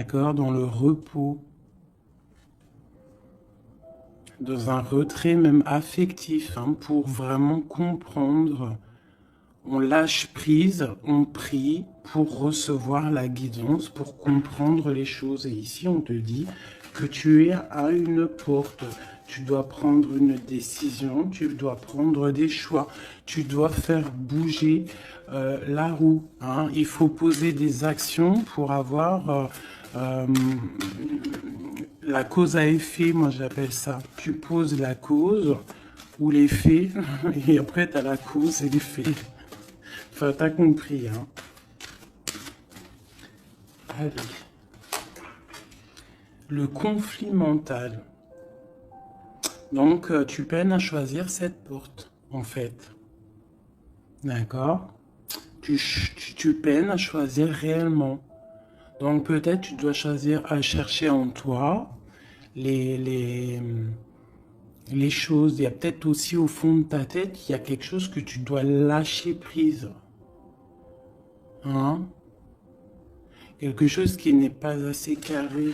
d'accord, dans le repos, dans un retrait même affectif, hein, pour vraiment comprendre. On lâche prise, on prie pour recevoir la guidance, pour comprendre les choses. Et ici, on te dit que tu es à une porte. Tu dois prendre une décision, tu dois prendre des choix, tu dois faire bouger la roue, hein. Il faut poser des actions pour avoir la cause à effet, moi j'appelle ça. Tu poses la cause ou l'effet, et après tu as la cause et l'effet. Enfin, t'as compris, hein. Allez. Le conflit mental. Donc, tu peines à choisir cette porte, en fait. D'accord. Tu peines à choisir réellement. Donc, peut-être tu dois choisir à chercher en toi les, les, les choses. Il y a peut-être aussi au fond de ta tête, il y a quelque chose que tu dois lâcher prise. Hein? Quelque chose qui n'est pas assez carré.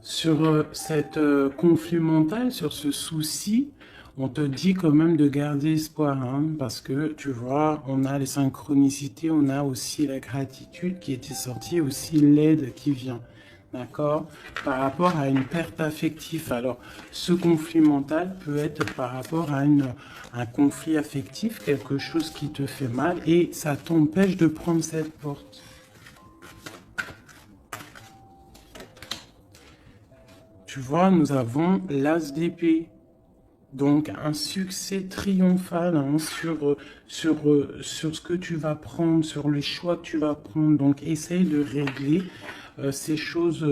Sur cette conflit mental, sur ce souci, on te dit quand même de garder espoir, hein, parce que tu vois, on a les synchronicités, on a aussi la gratitude qui était sortie, aussi l'aide qui vient, d'accord, par rapport à une perte affective. Alors, ce conflit mental peut être par rapport à un conflit affectif, quelque chose qui te fait mal, et ça t'empêche de prendre cette porte. Tu vois, nous avons l'as d'épée. Donc, un succès triomphal, hein, sur ce que tu vas prendre, sur les choix que tu vas prendre. Donc, essaye de régler ces choses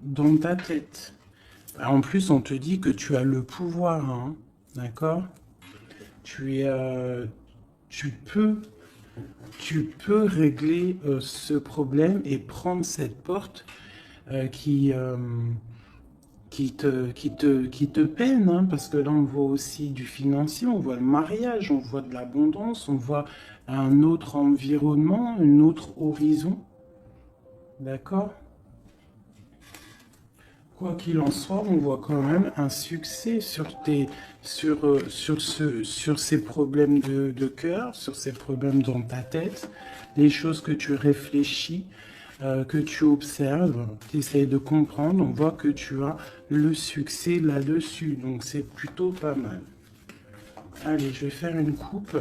dans ta tête. En plus, on te dit que tu as le pouvoir, hein, d'accord? Tu es, tu peux, tu peux régler ce problème et prendre cette porte euh, qui, euh, qui te peine, hein, parce que là, on voit aussi du financier, on voit le mariage, on voit de l'abondance, on voit un autre environnement, un autre horizon. D'accord? Quoi qu'il en soit, on voit quand même un succès sur ces problèmes de cœur, sur ces problèmes dans ta tête, les choses que tu réfléchis, que tu observes, tu essayes de comprendre, on voit que tu as le succès là-dessus, donc c'est plutôt pas mal. Allez, je vais faire une coupe.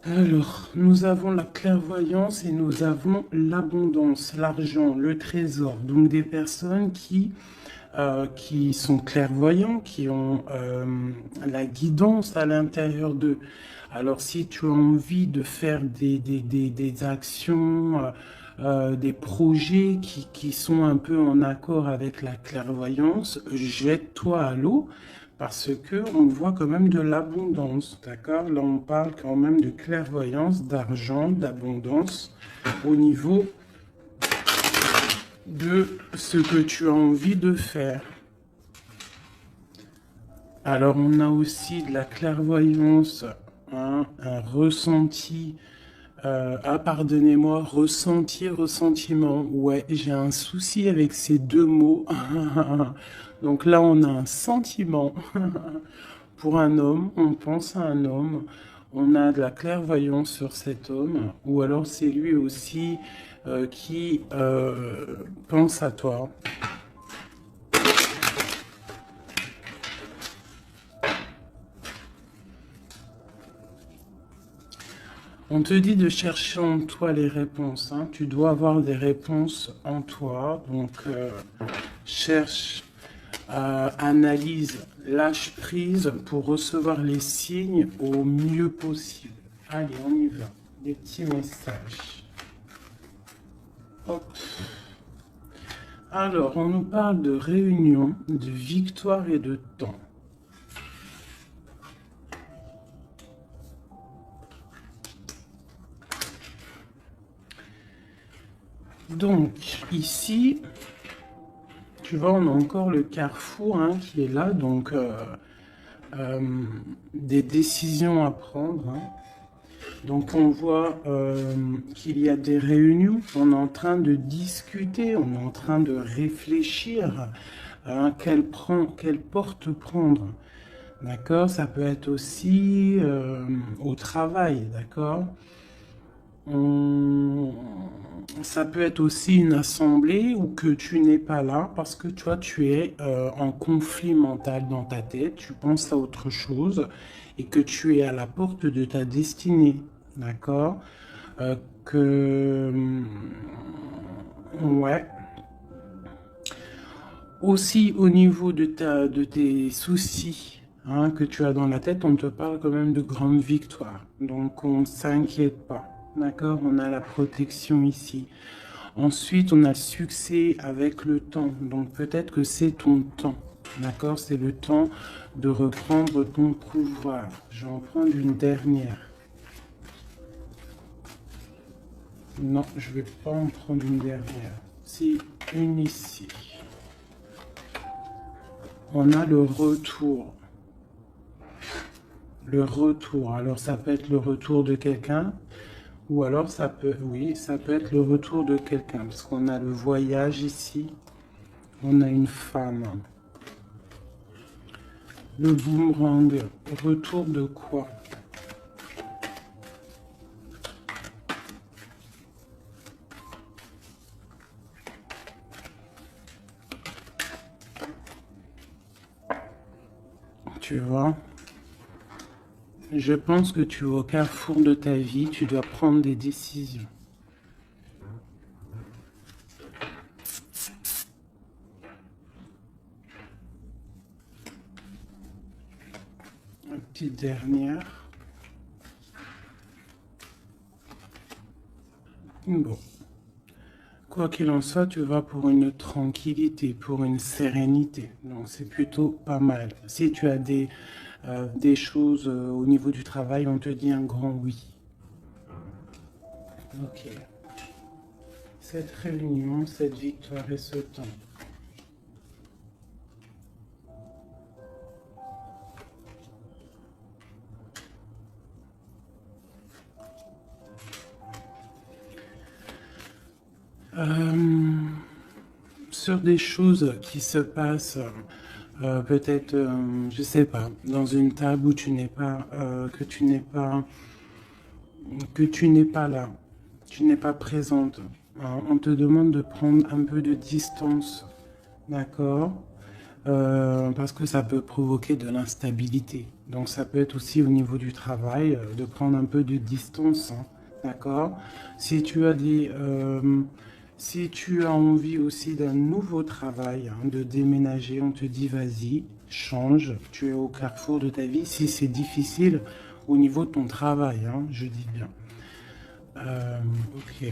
Alors, nous avons la clairvoyance et nous avons l'abondance, l'argent, le trésor. Donc des personnes qui sont clairvoyants, qui ont la guidance à l'intérieur d'eux. Alors si tu as envie de faire des actions, des projets qui sont un peu en accord avec la clairvoyance, jette-toi à l'eau parce que on voit quand même de l'abondance, d'accord? Là, on parle quand même de clairvoyance, d'argent, d'abondance au niveau de ce que tu as envie de faire. Alors, on a aussi de la clairvoyance, hein, un ressenti. Ah, pardonnez-moi, ressenti, ressentiment. Ouais, j'ai un souci avec ces deux mots. Donc là, on a un sentiment pour un homme, on pense à un homme, on a de la clairvoyance sur cet homme, ou alors c'est lui aussi qui pense à toi. On te dit de chercher en toi les réponses, hein. Tu dois avoir des réponses en toi. Donc, cherche, analyse, lâche prise pour recevoir les signes au mieux possible. Allez, on y va. Des petits messages. Hop. Alors, on nous parle de réunion, de victoire et de temps. Donc, ici, Tu vois, on a encore le carrefour hein, qui est là, donc des décisions à prendre. Hein. Donc on voit qu'il y a des réunions, on est en train de discuter, on est en train de réfléchir à quelle porte prendre. D'accord? Ça peut être aussi au travail, d'accord? Ça peut être aussi une assemblée où que tu n'es pas là parce que toi tu es en conflit mental dans ta tête, tu penses à autre chose et que tu es à la porte de ta destinée, d'accord? Que ouais. Aussi au niveau de tes soucis hein, que tu as dans la tête, on te parle quand même de grandes victoires. Donc on ne s'inquiète pas. D'accord? On a la protection ici. Ensuite, on a le succès avec le temps. Donc peut-être que c'est ton temps. D'accord? C'est le temps de reprendre ton pouvoir. Je vais en prendre une dernière. Non, je ne vais pas en prendre une dernière. Si, une ici. On a le retour. Le retour. Alors ça peut être le retour de quelqu'un. Ou alors ça peut, oui, ça peut être le retour de quelqu'un. Parce qu'on a le voyage ici. On a une femme. Le boomerang. Retour de quoi? Tu vois? Je pense que tu es au carrefour de ta vie. Tu dois prendre des décisions. Une petite dernière. Bon. Quoi qu'il en soit, tu vas pour une tranquillité, pour une sérénité. Donc c'est plutôt pas mal. Si tu as des choses au niveau du travail, on te dit un grand oui. Ok. Cette réunion, cette victoire et ce temps. Sur des choses qui se passent, peut-être, je sais pas, dans une table où tu n'es pas, que tu n'es pas là, tu n'es pas présente. On te demande de prendre un peu de distance, d'accord? Parce que ça peut provoquer de l'instabilité. Donc ça peut être aussi au niveau du travail, de prendre un peu de distance, hein, d'accord? Si tu as si tu as envie aussi d'un nouveau travail, hein, de déménager, on te dit vas-y, change, tu es au carrefour de ta vie. Si c'est difficile au niveau de ton travail, hein, je dis bien. Ok.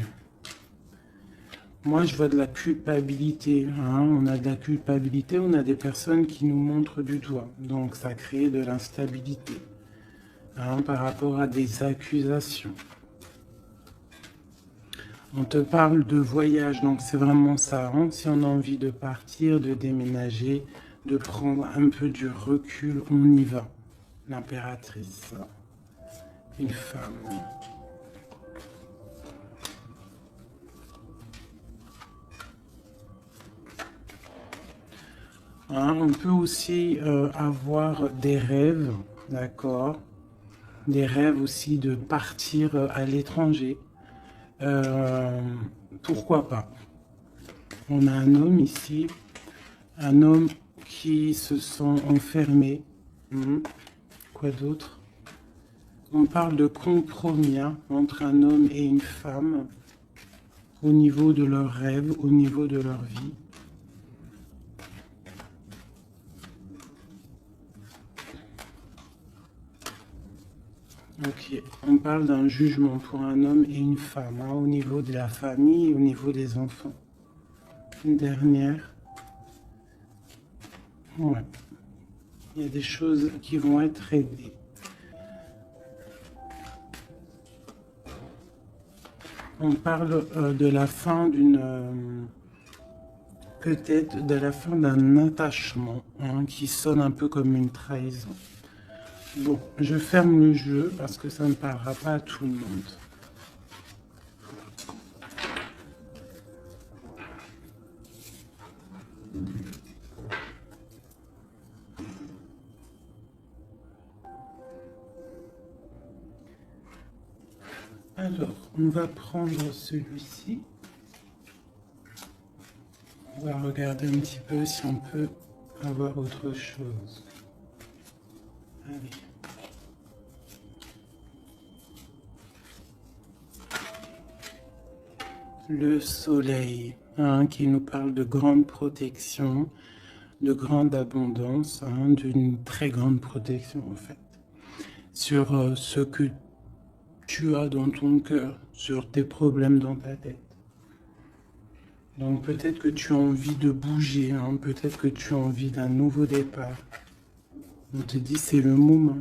Moi, je vois de la culpabilité. Hein. On a de la culpabilité, on a des personnes qui nous montrent du doigt. Donc, ça crée de l'instabilité hein, par rapport à des accusations. On te parle de voyage, donc c'est vraiment ça. Hein. Si on a envie de partir, de déménager, de prendre un peu du recul, on y va. L'impératrice, une femme. Hein, on peut aussi avoir des rêves, d'accord? Des rêves aussi de partir à l'étranger. Euh, Pourquoi pas? On a un homme ici, un homme qui se sent enfermé. Quoi d'autre? On parle de compromis hein, entre un homme et une femme au niveau de leurs rêves, au niveau de leur vie. Ok, on parle d'un jugement pour un homme et une femme, hein, au niveau de la famille, au niveau des enfants. Une dernière. Ouais. Il y a des choses qui vont être aidées. On parle de la fin peut-être de la fin d'un attachement, hein, qui sonne un peu comme une trahison. Bon, je ferme le jeu parce que ça ne parlera pas à tout le monde. Alors, on va prendre celui-ci. On va regarder un petit peu si on peut avoir autre chose. Allez. Le soleil, hein, qui nous parle de grande protection, de grande abondance, hein, d'une très grande protection en fait, sur ce que tu as dans ton cœur, sur tes problèmes dans ta tête. Donc peut-être que tu as envie de bouger, hein, peut-être que tu as envie d'un nouveau départ. On te dit c'est le moment.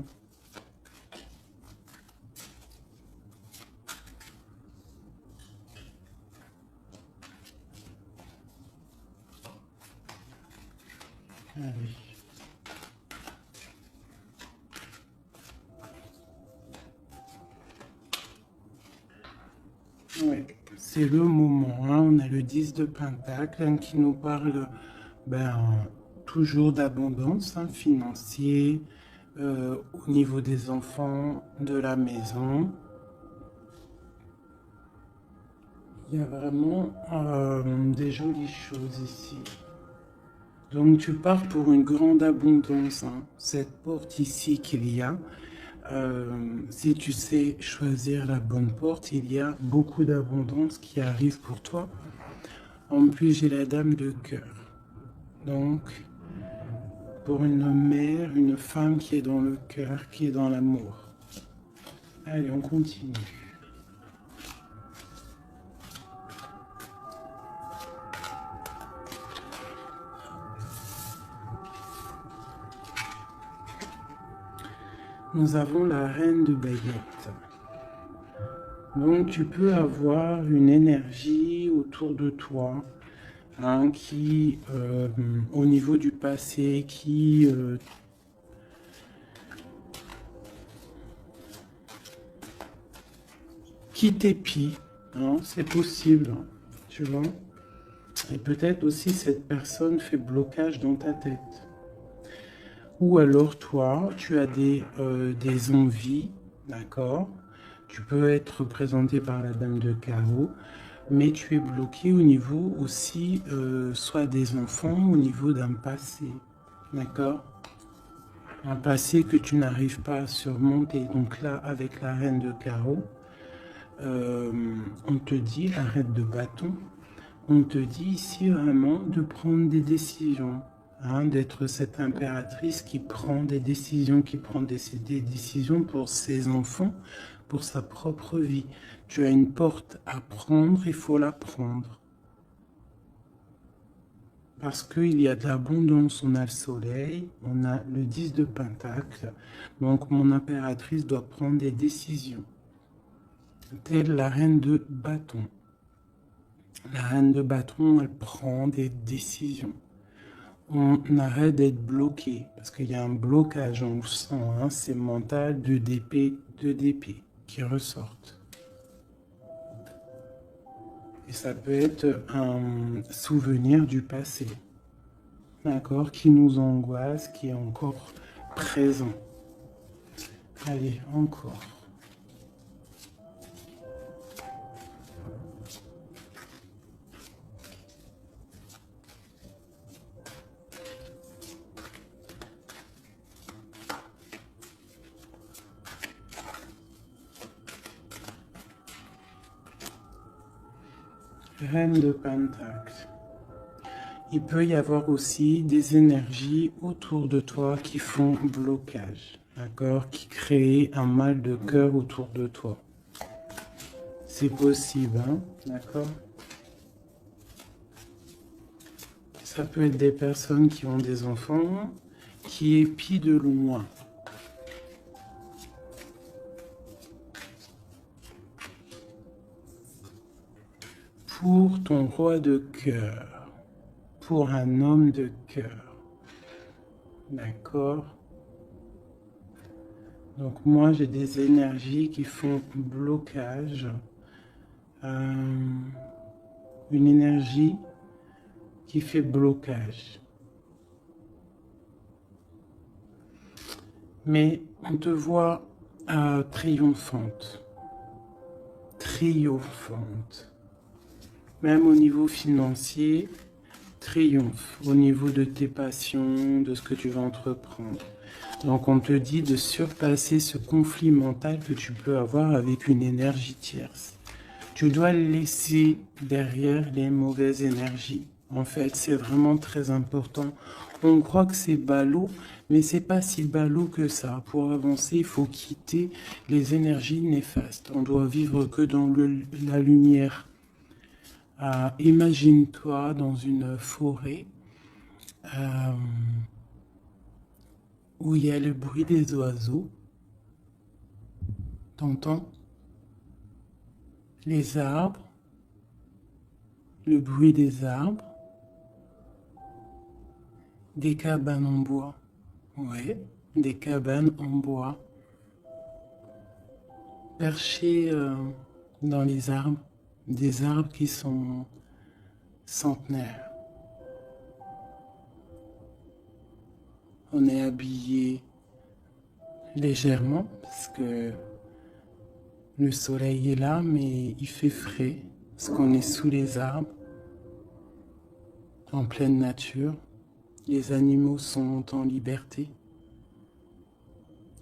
Allez. Ouais, c'est le moment, hein. On a le 10 de Pentacle, hein, qui nous parle toujours d'abondance, hein, financière, au niveau des enfants, de la maison. Il y a vraiment des jolies choses ici. Donc tu pars pour une grande abondance, hein. Cette porte ici qu'il y a, si tu sais choisir la bonne porte, il y a beaucoup d'abondance qui arrive pour toi. En plus, j'ai la dame de cœur. Donc, pour une mère, une femme qui est dans le cœur, qui est dans l'amour. Allez, on continue. Nous avons la reine de baguettes. Donc tu peux avoir une énergie autour de toi, hein, qui, au niveau du passé, qui t'épie, hein, c'est possible, hein, tu vois. Et peut-être aussi cette personne fait blocage dans ta tête. Ou alors toi, tu as des envies, d'accord? Tu peux être représenté par la dame de carreau, mais tu es bloqué au niveau aussi, soit des enfants, au niveau d'un passé, d'accord? Un passé que tu n'arrives pas à surmonter. Donc là, avec la reine de carreau, on te dit, la reine de bâton, on te dit ici vraiment de prendre des décisions, hein, d'être cette impératrice qui prend des décisions, qui prend des décisions pour ses enfants, pour sa propre vie. Tu as une porte à prendre, il faut la prendre. Parce qu'il y a de l'abondance, on a le soleil, on a le 10 de Pentacle, donc mon impératrice doit prendre des décisions. Telle la reine de bâton. La reine de bâton, elle prend des décisions. On arrête d'être bloqué, parce qu'il y a un blocage, on le sent, hein, c'est mental, de d'épée qui ressortent. Et ça peut être un souvenir du passé, d'accord, qui nous angoisse, qui est encore présent. Allez, encore. Reine de Pentacle. Il peut y avoir aussi des énergies autour de toi qui font blocage, d'accord, qui créent un mal de cœur autour de toi. C'est possible, hein, d'accord? Ça peut être des personnes qui ont des enfants, qui épient de loin. Pour ton roi de cœur, pour un homme de cœur. D'accord? Donc moi, j'ai des énergies qui font blocage. Une énergie qui fait blocage. Mais on te voit triomphante. Triomphante. Même au niveau financier, triomphe. Au niveau de tes passions, de ce que tu vas entreprendre. Donc on te dit de surpasser ce conflit mental que tu peux avoir avec une énergie tierce. Tu dois laisser derrière les mauvaises énergies. En fait, c'est vraiment très important. On croit que c'est ballot, mais c'est pas si ballot que ça. Pour avancer, il faut quitter les énergies néfastes. On doit vivre que dans la lumière. Imagine-toi dans une forêt où il y a le bruit des oiseaux. T'entends? Les arbres, le bruit des arbres, des cabanes en bois. Ouais, des cabanes en bois, perchées dans les arbres, des arbres qui sont centenaires. On est habillé légèrement parce que le soleil est là, mais il fait frais parce qu'on est sous les arbres, en pleine nature. Les animaux sont en liberté.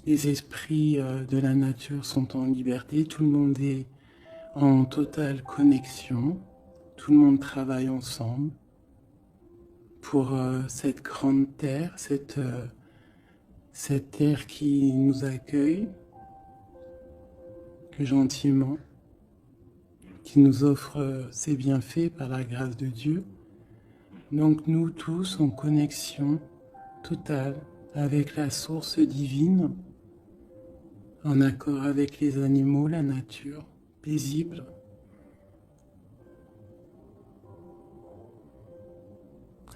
Les esprits de la nature sont en liberté. Tout le monde est en totale connexion. Tout le monde travaille ensemble pour cette grande terre, cette terre qui nous accueille gentiment, qui nous offre ses bienfaits par la grâce de Dieu. Donc nous tous en connexion totale avec la source divine, en accord avec les animaux, la nature, paisible.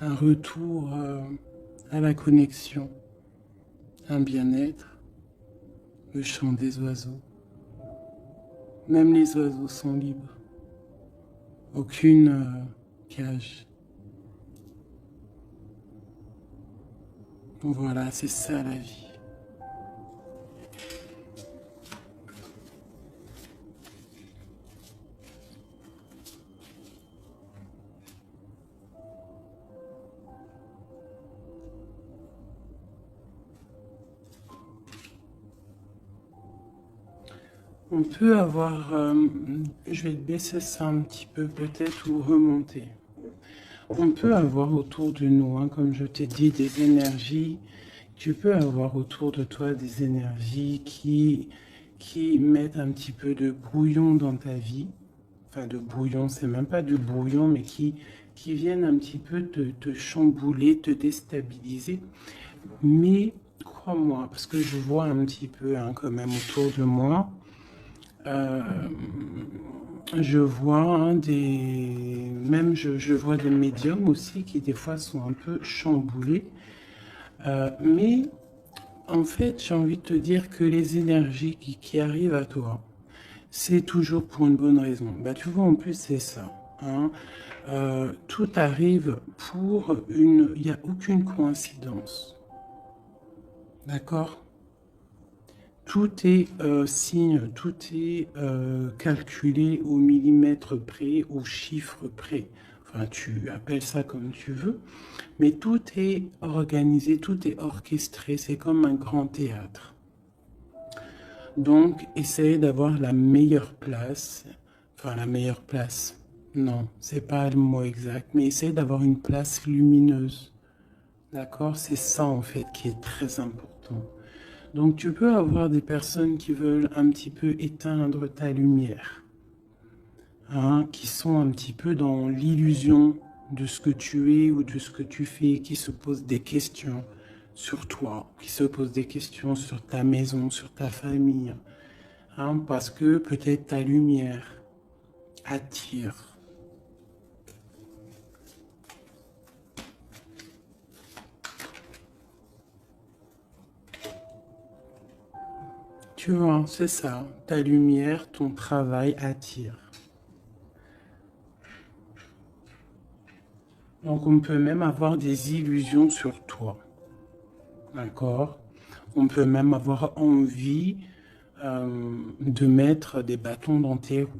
Un retour à la connexion, un bien-être, le chant des oiseaux. Même les oiseaux sont libres. Aucune cage. Voilà, c'est ça la vie. On peut avoir, je vais baisser ça un petit peu peut-être ou remonter. On peut avoir autour de nous, hein, comme je t'ai dit, des énergies. Tu peux avoir autour de toi des énergies qui mettent un petit peu de brouillon dans ta vie. Enfin, de brouillon, c'est même pas du brouillon, mais qui viennent un petit peu te chambouler, te déstabiliser. Mais crois-moi, parce que je vois un petit peu hein, quand même autour de moi, je vois hein, même je vois des médiums aussi qui des fois sont un peu chamboulés. Mais en fait, j'ai envie de te dire que les énergies qui arrivent à toi, c'est toujours pour une bonne raison. Bah, tu vois, en plus, c'est ça. Hein. Tout arrive pour une... Il n'y a aucune coïncidence. D'accord? Tout est signe, tout est calculé au millimètre près, au chiffre près. Enfin, tu appelles ça comme tu veux. Mais tout est organisé, tout est orchestré. C'est comme un grand théâtre. Donc, essaye d'avoir la meilleure place. Enfin, la meilleure place. Non, c'est pas le mot exact. Mais essaye d'avoir une place lumineuse. D'accord? C'est ça, en fait, qui est très important. Donc tu peux avoir des personnes qui veulent un petit peu éteindre ta lumière, hein, qui sont un petit peu dans l'illusion de ce que tu es ou de ce que tu fais, qui se posent des questions sur toi, qui se posent des questions sur ta maison, sur ta famille, hein, parce que peut-être ta lumière attire. Tu vois, c'est ça. Ta lumière, ton travail attire. Donc, on peut même avoir des illusions sur toi. D'accord? On peut même avoir envie de mettre des bâtons dans tes roues.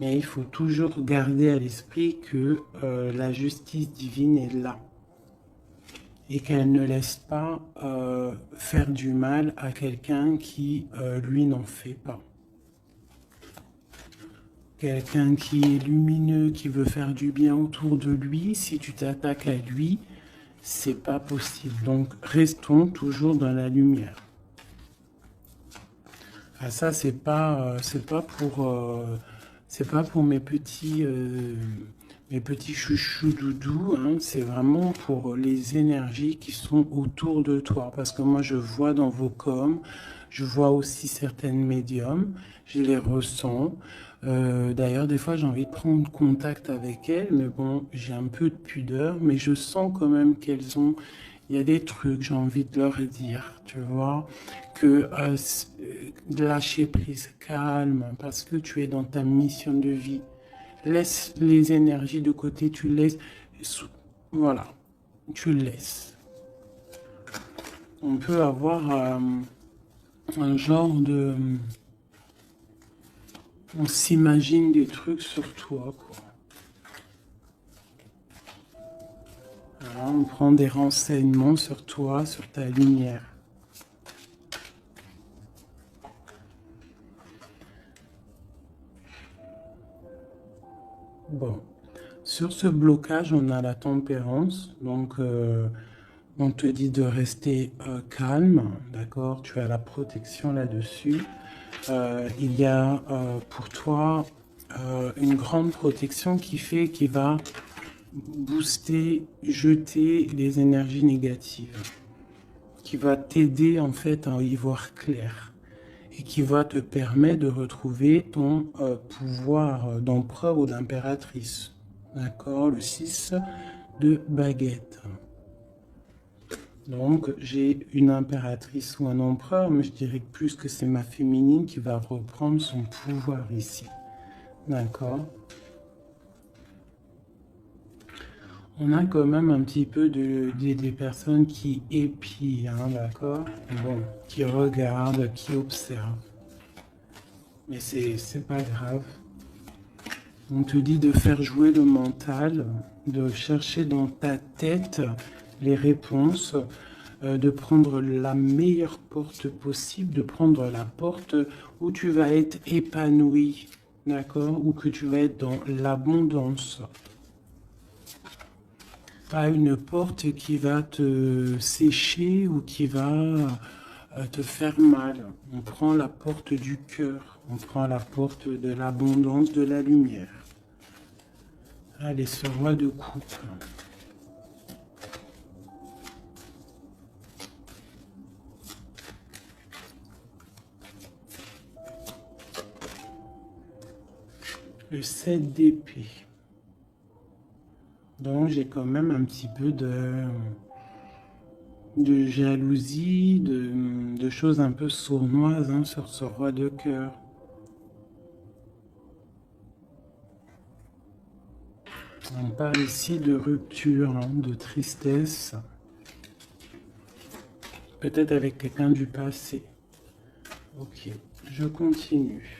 Mais il faut toujours garder à l'esprit que la justice divine est là et qu'elle ne laisse pas faire du mal à quelqu'un qui, lui, n'en fait pas. Quelqu'un qui est lumineux, qui veut faire du bien autour de lui, si tu t'attaques à lui, c'est pas possible. Donc, restons toujours dans la lumière. Ah, ça, c'est pas pour mes petits chouchous doudous, hein. C'est vraiment pour les énergies qui sont autour de toi. Parce que moi, je vois dans vos coms, je vois aussi certaines médiums, je les ressens. D'ailleurs, des fois, j'ai envie de prendre contact avec elles, mais bon, j'ai un peu de pudeur, mais je sens quand même qu'elles ont, il y a des trucs, j'ai envie de leur dire, tu vois, que lâcher prise, calme, parce que tu es dans ta mission de vie. Laisse les énergies de côté, tu laisses, voilà, tu laisses. On peut avoir un genre de, on s'imagine des trucs sur toi, quoi. Voilà, on prend des renseignements sur toi, sur ta lumière. Bon, sur ce blocage, on a la tempérance, donc on te dit de rester calme, d'accord? Tu as la protection là-dessus. Il y a pour toi une grande protection qui va booster, jeter les énergies négatives, qui va t'aider en fait à y voir clair et qui va te permettre de retrouver ton pouvoir d'empereur ou d'impératrice. D'accord? Le 6 de baguette. Donc, j'ai une impératrice ou un empereur, mais je dirais plus que c'est ma féminine qui va reprendre son pouvoir ici. D'accord? On a quand même un petit peu des personnes qui épient, hein, d'accord? Bon, qui regardent, qui observent. Mais c'est pas grave. On te dit de faire jouer le mental, de chercher dans ta tête les réponses, de prendre la meilleure porte possible, de prendre la porte où tu vas être épanoui, d'accord? Où que tu vas être dans l'abondance. Pas une porte qui va te sécher ou qui va te faire mal. On prend la porte du cœur, on prend la porte de l'abondance, de la lumière. Allez, ce roi de coupe. Le 7 d'épée. Donc j'ai quand même un petit peu de jalousie, de choses un peu sournoises, hein, sur ce roi de cœur. On parle ici de rupture, hein, de tristesse. Peut-être avec quelqu'un du passé. Ok, je continue.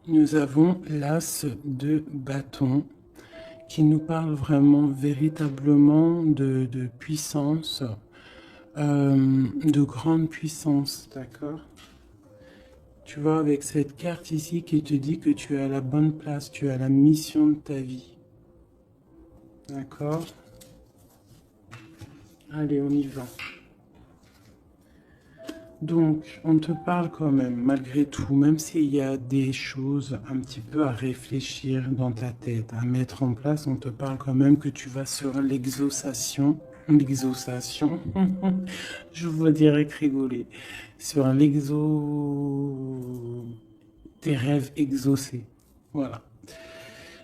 Nous avons l'as de bâton qui nous parle vraiment véritablement de puissance, de grande puissance, d'accord? Tu vois, avec cette carte ici qui te dit que tu es à la bonne place, tu as la mission de ta vie. D'accord? Allez, on y va. Donc, on te parle quand même, malgré tout, même s'il y a des choses un petit peu à réfléchir dans ta tête, à mettre en place, on te parle quand même que tu vas sur l'exaucation. L'exaucation, je vous direct rigoler. Sur tes rêves exaucés. Voilà.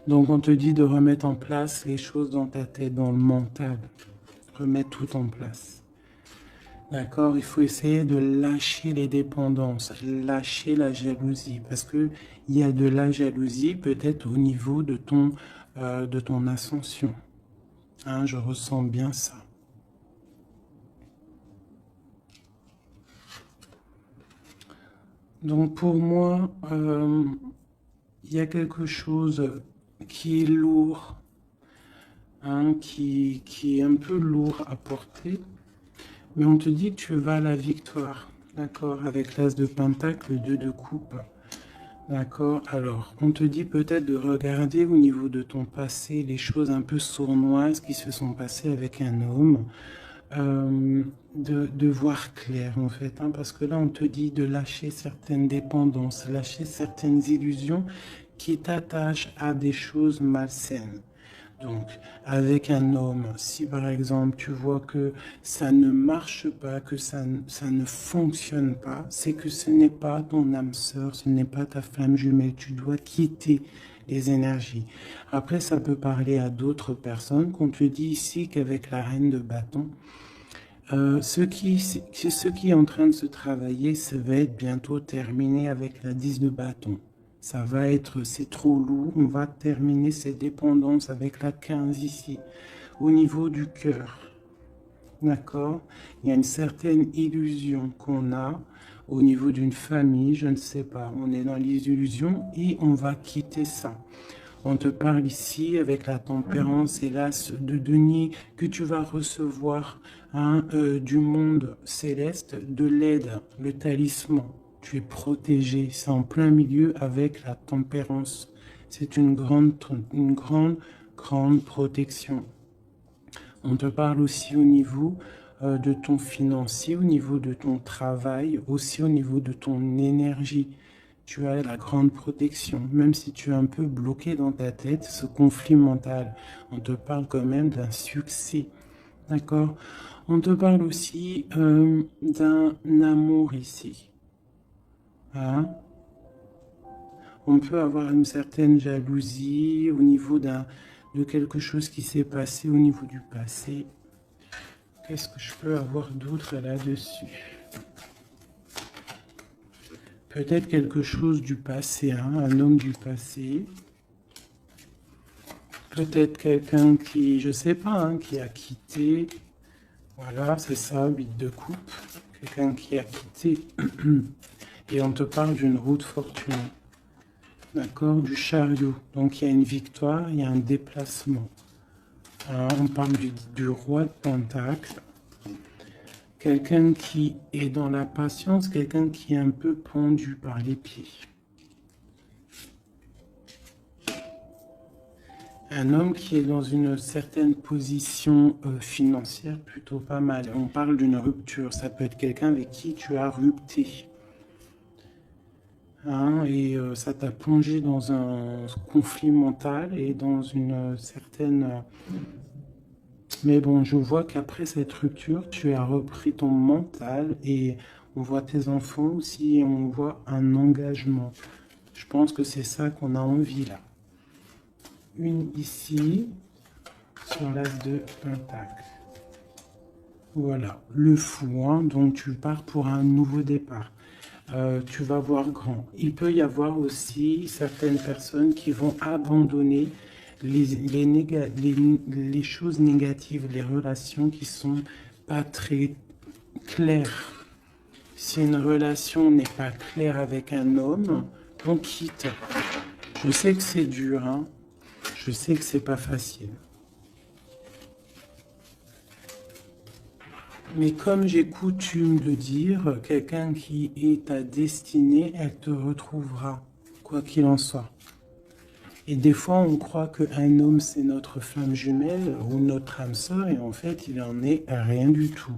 Donc, on te dit de remettre en place les choses dans ta tête, dans le mental. Remettre tout en place. D'accord, il faut essayer de lâcher les dépendances, lâcher la jalousie, parce que il y a de la jalousie peut-être au niveau de ton ascension. Hein, je ressens bien ça. Donc pour moi, il y a quelque chose qui est lourd, hein, qui est un peu lourd à porter. Mais on te dit que tu vas à la victoire, d'accord, avec l'as de pentacle, le 2 de coupe, d'accord. Alors, on te dit peut-être de regarder au niveau de ton passé les choses un peu sournoises qui se sont passées avec un homme, de voir clair en fait, hein, parce que là on te dit de lâcher certaines dépendances, lâcher certaines illusions qui t'attachent à des choses malsaines. Donc, avec un homme, si par exemple tu vois que ça ne marche pas, que ça ne fonctionne pas, c'est que ce n'est pas ton âme sœur, ce n'est pas ta flamme jumelle. Tu dois quitter les énergies. Après, ça peut parler à d'autres personnes, qu'on te dit ici qu'avec la reine de bâton, ce qui est en train de se travailler, ça va être bientôt terminé avec la 10 de bâton. Ça va être, c'est trop lourd, on va terminer ces dépendances avec la 15 ici, au niveau du cœur. D'accord? Il y a une certaine illusion qu'on a au niveau d'une famille, je ne sais pas. On est dans les illusions et on va quitter ça. On te parle ici avec la tempérance et l'as de denier que tu vas recevoir, hein, du monde céleste, de l'aide, le talisman. Tu es protégé, c'est en plein milieu avec la tempérance. C'est une grande protection. On te parle aussi au niveau de ton financier, au niveau de ton travail, aussi au niveau de ton énergie. Tu as la grande protection, même si tu es un peu bloqué dans ta tête, ce conflit mental. On te parle quand même d'un succès, d'accord? On te parle aussi d'un amour ici. Hein? On peut avoir une certaine jalousie au niveau de quelque chose qui s'est passé au niveau du passé. Qu'est-ce que je peux avoir d'autre là-dessus? Peut-être quelque chose du passé, hein, un homme du passé. Peut-être quelqu'un qui, je sais pas, hein, qui a quitté. Voilà, c'est ça, 8 de coupe. Quelqu'un qui a quitté. Et on te parle d'une route fortunée. D'accord, du chariot. Donc il y a une victoire, il y a un déplacement. Alors, on parle du roi de Pentacle. Quelqu'un qui est dans la patience, quelqu'un qui est un peu pendu par les pieds. Un homme qui est dans une certaine position financière plutôt pas mal. On parle d'une rupture. Ça peut être quelqu'un avec qui tu as rupté. Hein, et ça t'a plongé dans un conflit mental et dans une certaine... Mais bon, je vois qu'après cette rupture, tu as repris ton mental et on voit tes enfants aussi et on voit un engagement. Je pense que c'est ça qu'on a envie là. Une ici, sur l'as de pentacle. Voilà, le fou, hein, donc tu pars pour un nouveau départ. Tu vas voir grand. Il peut y avoir aussi certaines personnes qui vont abandonner les choses négatives, les relations qui sont pas très claires. Si une relation n'est pas claire avec un homme, on quitte. Je sais que c'est dur, hein. Je sais que c'est pas facile. Mais comme j'ai coutume de dire, quelqu'un qui est ta destinée, elle te retrouvera, quoi qu'il en soit. Et des fois, on croit qu'un homme, c'est notre flamme jumelle ou notre âme sœur, et en fait, il en est rien du tout.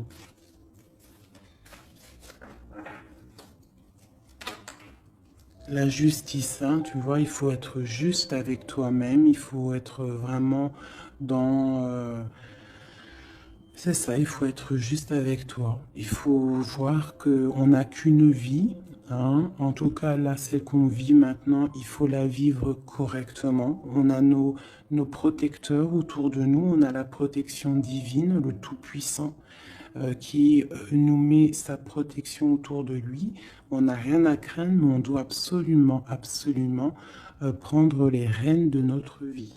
la justice, hein, tu vois, il faut être juste avec toi-même, il faut être vraiment dans... c'est ça, il faut être juste avec toi. Il faut voir qu'on n'a qu'une vie, hein. En tout cas, là, celle qu'on vit maintenant, il faut la vivre correctement. On a nos protecteurs autour de nous, on a la protection divine, le Tout-Puissant, qui nous met sa protection autour de lui. On n'a rien à craindre, mais on doit absolument, absolument prendre les rênes de notre vie.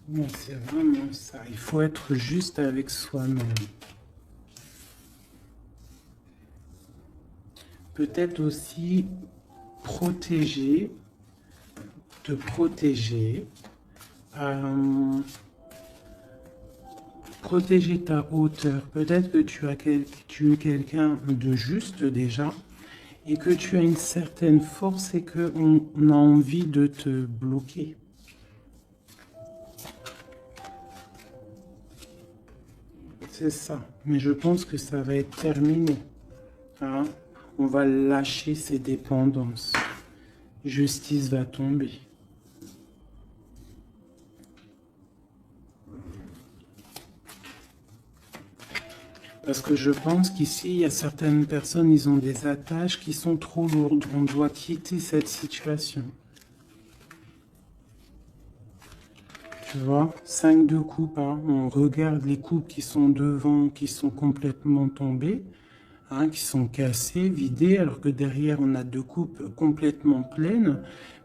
Ouais, c'est vraiment ça. Il faut être juste avec soi-même. Peut-être aussi protéger, te protéger, euh, protéger ta hauteur. Peut-être que tu es quelqu'un de juste déjà et que tu as une certaine force et qu'on a envie de te bloquer. C'est ça. Mais je pense que ça va être terminé. Hein? On va lâcher ces dépendances. Justice va tomber. Parce que je pense qu'ici, il y a certaines personnes, ils ont des attaches qui sont trop lourdes. On doit quitter cette situation. Tu vois, 5 de coupe, hein. On regarde les coupes qui sont devant, qui sont complètement tombées, hein, qui sont cassées, vidées, alors que derrière, on a 2 coupes complètement pleines.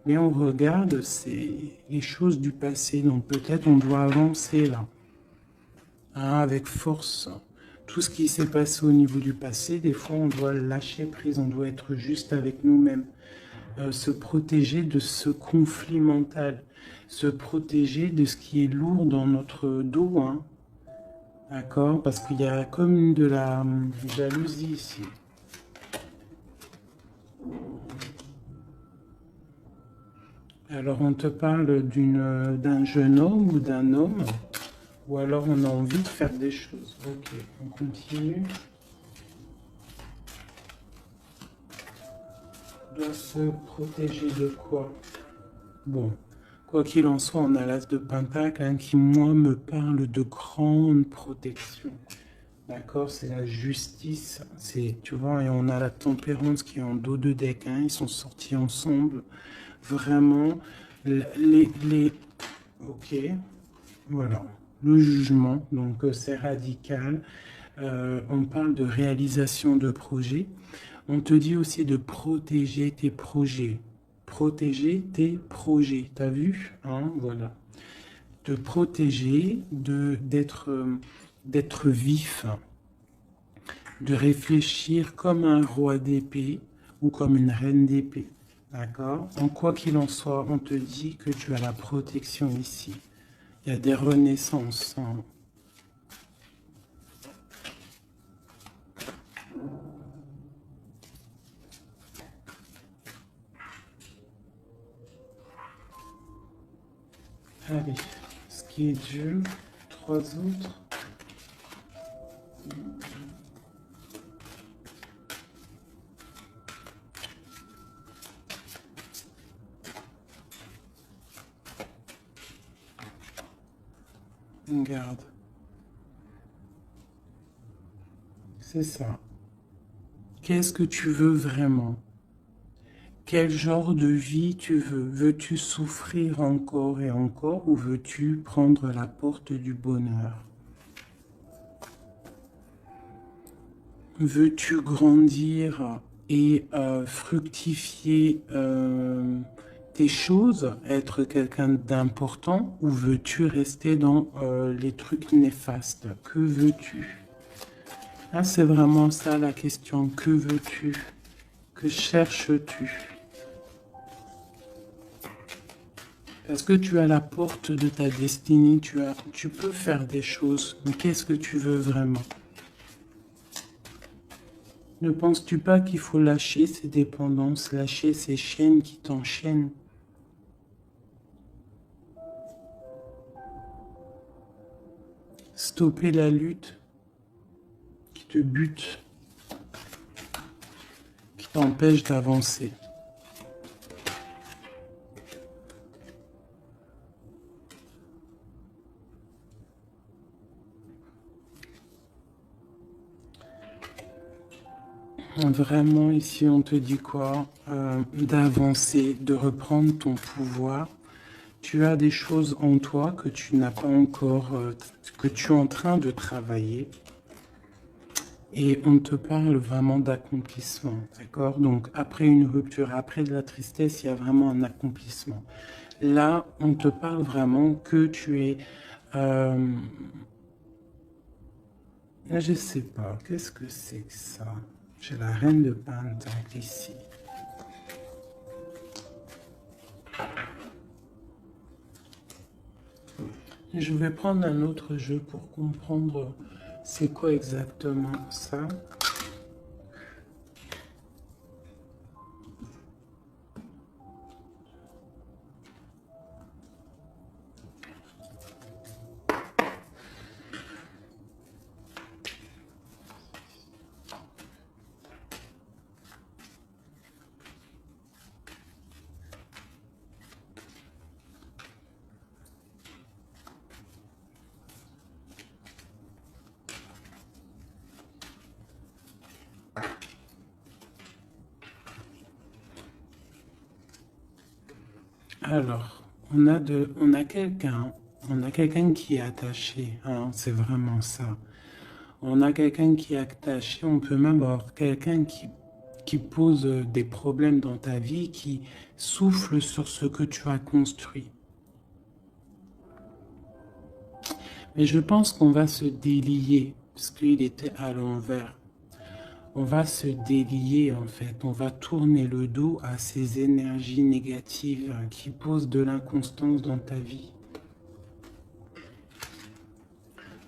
Mais on regarde, c'est les choses du passé. Donc peut-être on doit avancer là, hein, avec force. Tout ce qui s'est passé au niveau du passé, des fois, on doit lâcher prise, on doit être juste avec nous-mêmes. Se protéger de ce conflit mental, se protéger de ce qui est lourd dans notre dos, hein. D'accord? Parce qu'il y a comme de la jalousie ici. Alors on te parle d'un jeune homme ou d'un homme, ou alors on a envie de faire des choses. Ok, on continue. Doit se protéger de quoi? Bon, quoi qu'il en soit, on a l'as de Pentacle, hein, qui, moi, me parle de grande protection. D'accord? C'est la justice. C'est, tu vois, et on a la tempérance qui est en dos de deck, hein, ils sont sortis ensemble. Vraiment, les... Ok, voilà. Le jugement, donc c'est radical. On parle de réalisation de projets. On te dit aussi de protéger tes projets. Protéger tes projets. T'as vu? Hein, voilà. De protéger, d'être vif, de réfléchir comme un roi d'épée ou comme une reine d'épée. D'accord? En quoi qu'il en soit, on te dit que tu as la protection ici. Il y a des renaissances, hein. Allez, ce qui est Dieu, 3 autres. Garde. C'est ça. Qu'est-ce que tu veux vraiment? Quel genre de vie tu veux? Veux-tu souffrir encore et encore ou veux-tu prendre la porte du bonheur? Veux-tu grandir et fructifier tes choses, être quelqu'un d'important ou veux-tu rester dans les trucs néfastes? Que veux-tu? Ah, c'est vraiment ça la question. Que veux-tu? Que cherches-tu? Parce que tu as la porte de ta destinée, tu peux faire des choses, mais qu'est-ce que tu veux vraiment? Ne penses-tu pas qu'il faut lâcher ces dépendances, lâcher ces chaînes qui t'enchaînent? stopper la lutte qui te bute, qui t'empêche d'avancer. Vraiment, ici, on te dit quoi? D'avancer, de reprendre ton pouvoir. Tu as des choses en toi que tu n'as pas encore, que tu es en train de travailler. Et on te parle vraiment d'accomplissement, d'accord? Donc, après une rupture, après de la tristesse, il y a vraiment un accomplissement. Là, on te parle vraiment que tu es... je sais pas, qu'est-ce que c'est que ça? J'ai la reine de Pentacle ici. Je vais prendre un autre jeu pour comprendre c'est quoi exactement ça. Alors, on a quelqu'un qui est attaché, hein, c'est vraiment ça. On a quelqu'un qui est attaché, on peut même avoir quelqu'un qui pose des problèmes dans ta vie, qui souffle sur ce que tu as construit. Mais je pense qu'on va se délier, parce qu'il était à l'envers. On va se délier en fait, on va tourner le dos à ces énergies négatives qui posent de l'inconstance dans ta vie.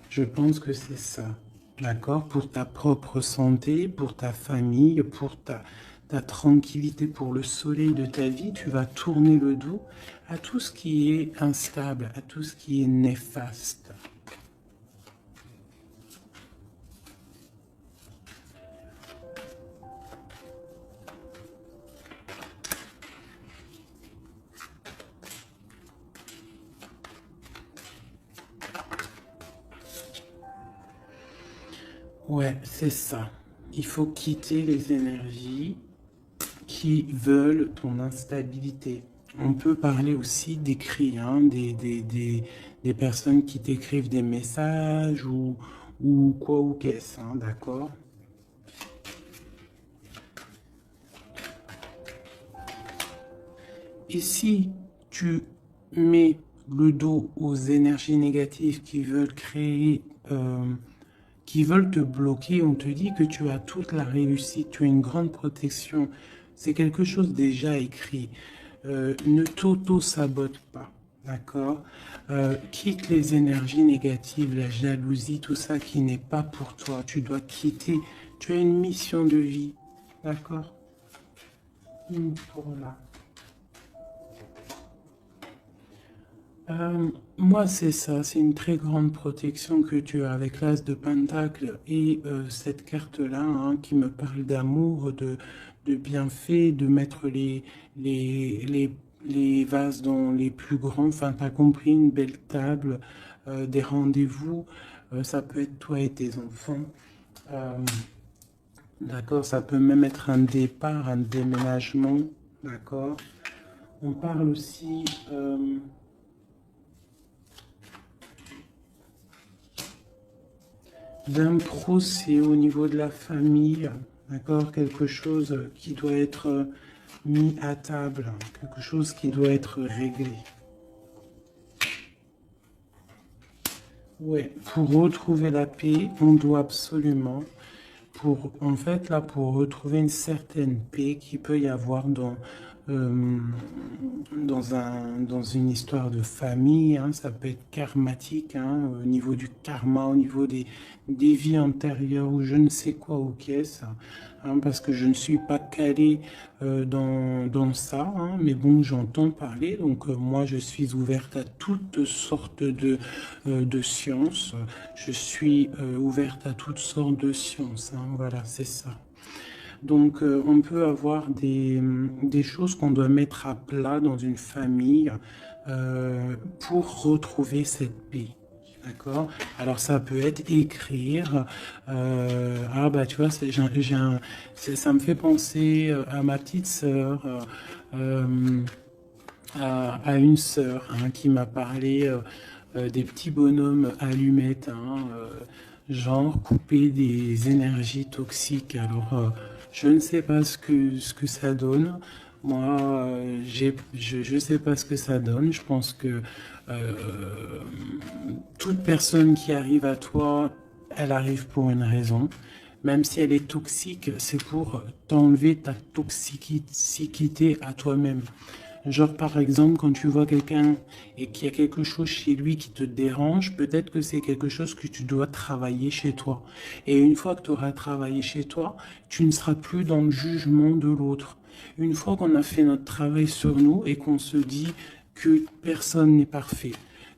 Je pense que c'est ça, d'accord? Pour ta propre santé, pour ta famille, pour ta tranquillité, pour le soleil de ta vie, tu vas tourner le dos à tout ce qui est instable, à tout ce qui est néfaste. Ouais, c'est ça. Il faut quitter les énergies qui veulent ton instabilité. On peut parler aussi d'écrits, hein, des personnes qui t'écrivent des messages ou quoi ou qu'est-ce, hein, d'accord? Et si tu mets le dos aux énergies négatives qui veulent créer, qui veulent te bloquer, on te dit que tu as toute la réussite, tu as une grande protection. C'est quelque chose déjà écrit. Ne t'auto-sabote pas, d'accord? Quitte les énergies négatives, la jalousie, tout ça qui n'est pas pour toi. Tu dois quitter. Tu as une mission de vie, d'accord? Voilà. Moi, c'est ça, c'est une très grande protection que tu as avec l'As de Pentacle et cette carte-là hein, qui me parle d'amour, de bienfaits, de mettre les vases dans les plus grands, enfin, tu as compris, une belle table, des rendez-vous, ça peut être toi et tes enfants. D'accord, ça peut même être un départ, un déménagement, d'accord. On parle aussi... d'un procès au niveau de la famille, d'accord, quelque chose qui doit être mis à table, quelque chose qui doit être réglé. Ouais, pour retrouver la paix, on doit absolument, en fait, là, pour retrouver une certaine paix qu'il peut y avoir euh, dans une histoire de famille, hein, ça peut être karmatique, hein, au niveau du karma, au niveau des vies antérieures ou je ne sais quoi ou qu'est-ce, hein, parce que je ne suis pas calé dans ça, hein, mais bon, j'entends parler, donc moi je suis ouverte à toutes sortes de sciences, je suis ouverte à toutes sortes de sciences, hein, voilà, c'est ça. Donc, on peut avoir des choses qu'on doit mettre à plat dans une famille pour retrouver cette paix. D'accord? Alors, ça peut être écrire. Ah, bah, tu vois, ça me fait penser à ma petite sœur, à une sœur hein, qui m'a parlé des petits bonhommes allumettes, hein, genre couper des énergies toxiques. Alors, je ne sais pas ce que ça donne. Moi, je ne sais pas ce que ça donne. Je pense que euh, toute personne qui arrive à toi, elle arrive pour une raison. Même si elle est toxique, c'est pour t'enlever ta toxicité à toi-même. Genre, par exemple, quand tu vois quelqu'un et qu'il y a quelque chose chez lui qui te dérange, peut-être que c'est quelque chose que tu dois travailler chez toi. Et une fois que tu auras travaillé chez toi, tu ne seras plus dans le jugement de l'autre. Une fois qu'on a fait notre travail sur nous et qu'on se dit que personne n'est parfait,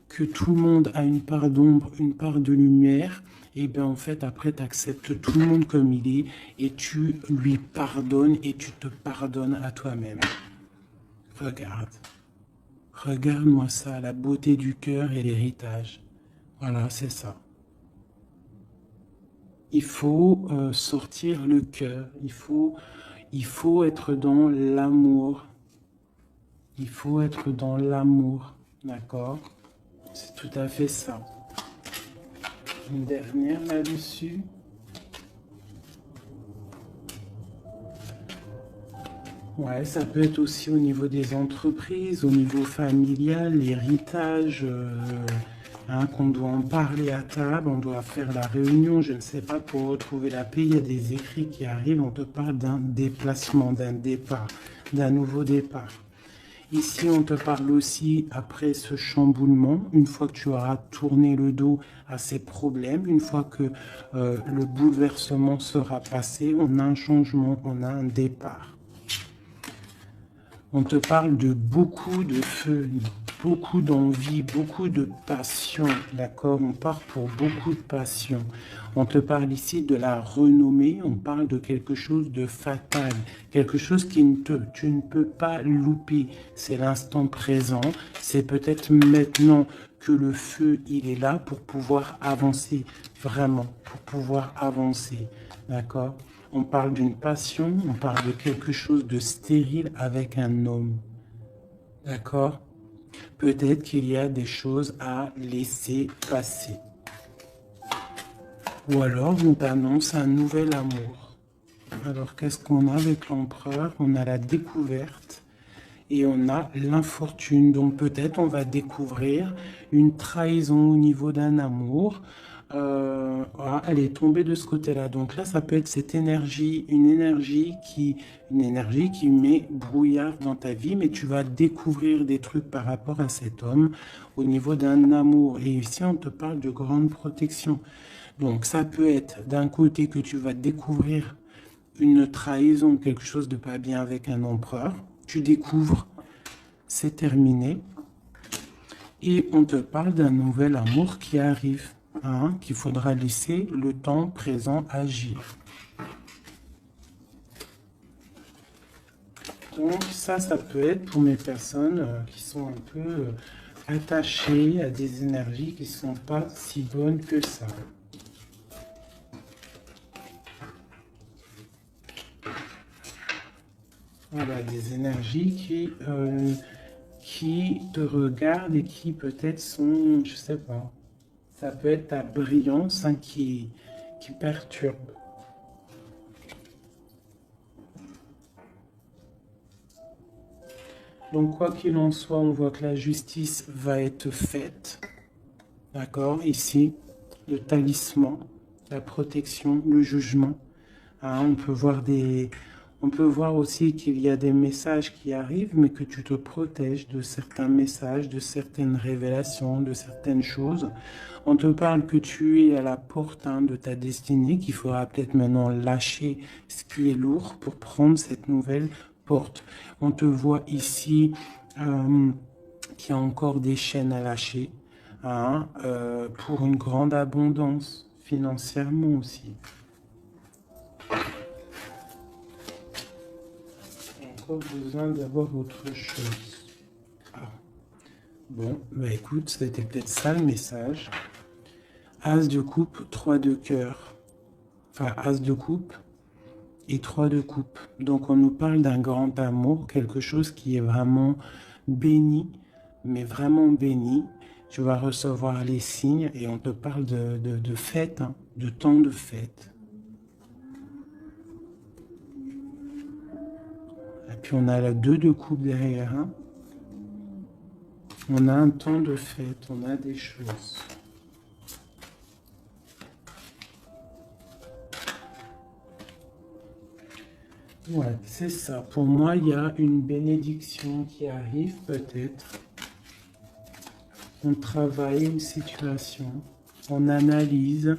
que tout le monde a une part d'ombre, une part de lumière, et bien en fait après tu acceptes tout le monde comme il est et tu lui pardonnes et tu te pardonnes à toi-même. Regarde. Regarde-moi ça, la beauté du cœur et l'héritage. Voilà, c'est ça. Il faut sortir le cœur. Il faut être dans l'amour. Il faut être dans l'amour. D'accord? C'est tout à fait ça. Une dernière là-dessus. Ouais, ça peut être aussi au niveau des entreprises, au niveau familial, l'héritage, hein, qu'on doit en parler à table, on doit faire la réunion, je ne sais pas, pour retrouver la paix. Il y a des écrits qui arrivent, on te parle d'un déplacement, d'un départ, d'un nouveau départ. Ici, on te parle aussi, après ce chamboulement, une fois que tu auras tourné le dos à ces problèmes, une fois que le bouleversement sera passé, on a un changement, on a un départ. On te parle de beaucoup de feu, beaucoup d'envie, beaucoup de passion, d'accord? On part pour beaucoup de passion. On te parle ici de la renommée, on parle de quelque chose de fatal, quelque chose tu ne peux pas louper. C'est l'instant présent, c'est peut-être maintenant que le feu, il est là pour pouvoir avancer, vraiment, pour pouvoir avancer, d'accord? On parle d'une passion, on parle de quelque chose de stérile avec un homme. D'accord? Peut-être qu'il y a des choses à laisser passer. Ou alors on t'annonce un nouvel amour. Alors qu'est-ce qu'on a avec l'empereur? On a la découverte et on a l'infortune. Donc peut-être on va découvrir une trahison au niveau d'un amour. Ah, elle est tombée de ce côté-là. Donc là, ça peut être cette énergie, une énergie qui met brouillard dans ta vie, mais tu vas découvrir des trucs par rapport à cet homme au niveau d'un amour. Et ici, on te parle de grande protection. Donc ça peut être d'un côté que tu vas découvrir une trahison, quelque chose de pas bien avec un empereur. Tu découvres, c'est terminé. Et on te parle d'un nouvel amour qui arrive, hein, qu'il faudra laisser le temps présent agir. Donc ça peut être pour mes personnes qui sont un peu attachées à des énergies qui ne sont pas si bonnes que ça. Voilà, des énergies qui te regardent et qui peut-être sont, je sais pas, ça peut être ta brillance hein, qui perturbe. Donc quoi qu'il en soit, on voit que la justice va être faite. D'accord? Ici, le talisman, la protection, le jugement. Hein, On peut voir aussi qu'il y a des messages qui arrivent, mais que tu te protèges de certains messages, de certaines révélations, de certaines choses. On te parle que tu es à la porte de ta destinée, qu'il faudra peut-être maintenant lâcher ce qui est lourd pour prendre cette nouvelle porte. On te voit ici qu'il y a encore des chaînes à lâcher, hein, pour une grande abondance, financièrement aussi. Encore besoin d'avoir autre chose. Ah. Bon, bah écoute, c'était peut-être ça le message. As de coupe, 3 de cœur. Enfin, As de coupe et 3 de coupe. Donc on nous parle d'un grand amour, quelque chose qui est vraiment béni, mais vraiment béni. Tu vas recevoir les signes et on te parle de fête, hein, de temps de fête. Et puis on a la 2 de coupe derrière. Hein. On a un temps de fête, on a des choses. Ouais, c'est ça. Pour moi, il y a une bénédiction qui arrive peut-être. On travaille une situation, on analyse.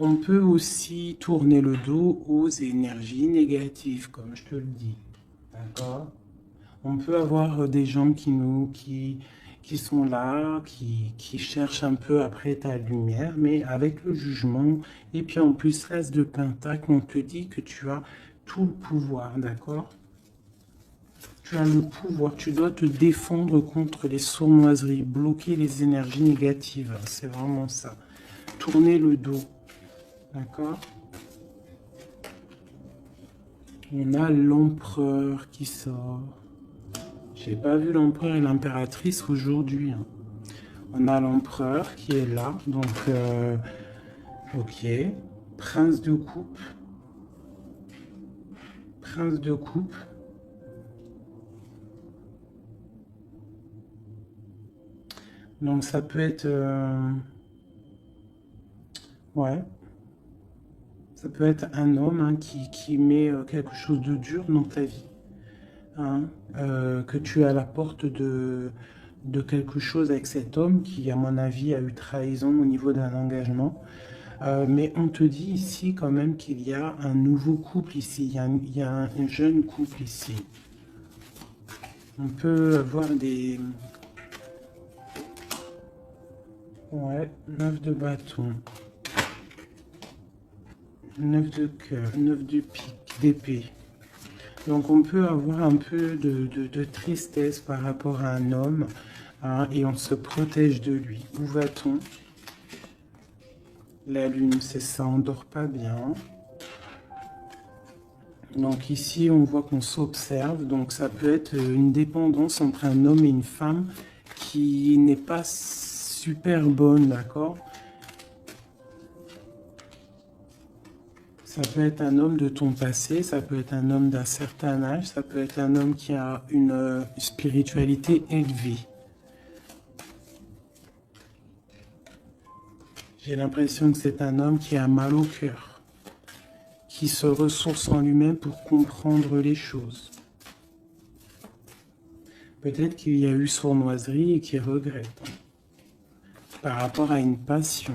On peut aussi tourner le dos aux énergies négatives, comme je te le dis. D'accord? On peut avoir des gens qui sont là, qui cherchent un peu après ta lumière, mais avec le jugement. Et puis en plus, l'as de pentacle, on te dit que tu as tout le pouvoir, d'accord? Tu as le pouvoir, tu dois te défendre contre les sournoiseries, bloquer les énergies négatives. C'est vraiment ça. Tourner le dos, d'accord? On a l'empereur qui sort. J'ai pas vu l'empereur et l'impératrice aujourd'hui. Hein. On a l'empereur qui est là, donc ok. Prince de coupe. Prince de coupe. Donc ça peut être... ouais. Ça peut être un homme hein, qui met quelque chose de dur dans ta vie. Hein, que tu es à la porte de quelque chose avec cet homme qui, à mon avis, a eu trahison au niveau d'un engagement. Mais on te dit ici quand même qu'il y a un nouveau couple ici, il y a un jeune couple ici. On peut voir des... Ouais, 9 de bâton. 9 de cœur, 9 de pique, d'épée. Donc on peut avoir un peu de tristesse par rapport à un homme hein, et on se protège de lui. Où va-t-on? La lune, c'est ça, on dort pas bien. Donc ici, on voit qu'on s'observe. Donc ça peut être une dépendance entre un homme et une femme qui n'est pas super bonne, d'accord? Ça peut être un homme de ton passé, ça peut être un homme d'un certain âge, ça peut être un homme qui a une spiritualité élevée. J'ai l'impression que c'est un homme qui a mal au cœur, qui se ressource en lui-même pour comprendre les choses. Peut-être qu'il y a eu sournoiserie et qu'il regrette par rapport à une passion.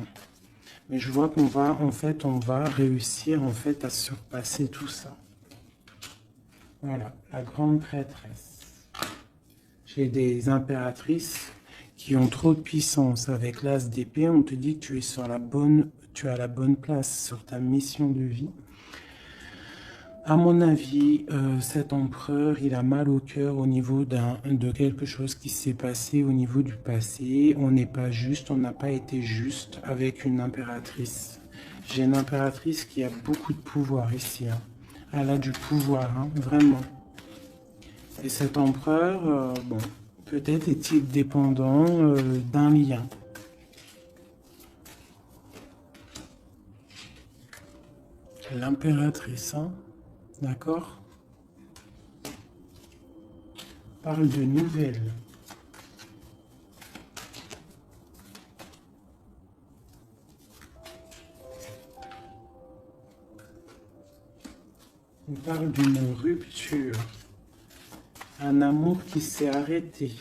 Mais je vois qu'on va, en fait, on va réussir en fait à surpasser tout ça. Voilà, la grande prêtresse. J'ai des impératrices qui ont trop de puissance. Avec l'as d'épée, on te dit que tu es sur la bonne, tu as la bonne place sur ta mission de vie. À mon avis, cet empereur, il a mal au cœur au niveau de quelque chose qui s'est passé au niveau du passé. On n'est pas juste, on n'a pas été juste avec une impératrice. J'ai une impératrice qui a beaucoup de pouvoir ici. Hein. Elle a du pouvoir, hein, vraiment. Et cet empereur, bon, peut-être est-il dépendant d'un lien. L'impératrice, hein, d'accord? Parle de nouvelles. On parle d'une rupture. Un amour qui s'est arrêté.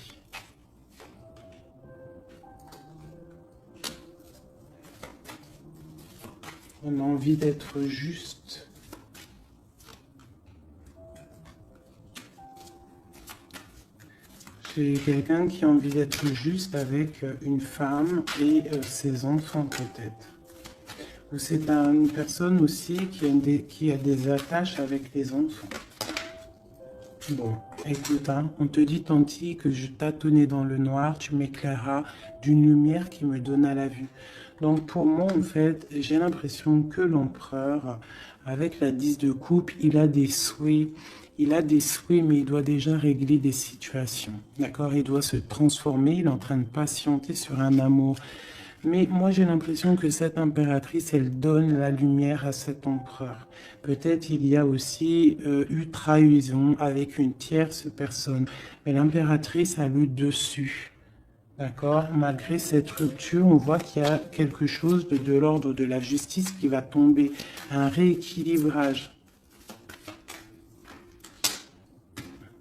On a envie d'être juste. J'ai quelqu'un qui a envie d'être juste avec une femme et ses enfants peut-être. Ou c'est une personne aussi qui a des attaches avec les enfants. Bon, écoute, hein, on te dit, Tanti, que je tâtonnais dans le noir, tu m'éclaireras d'une lumière qui me donna la vue. Donc pour moi, en fait, j'ai l'impression que l'empereur, avec la 10 de coupe, il a des souhaits. Il a des souhaits, mais il doit déjà régler des situations. D'accord? Il doit se transformer, il est en train de patienter sur un amour. Mais moi, j'ai l'impression que cette impératrice, elle donne la lumière à cet empereur. Peut-être il y a aussi eu trahison avec une tierce personne. Mais l'impératrice a le dessus. D'accord? Malgré cette rupture, on voit qu'il y a quelque chose de l'ordre de la justice qui va tomber. Un rééquilibrage.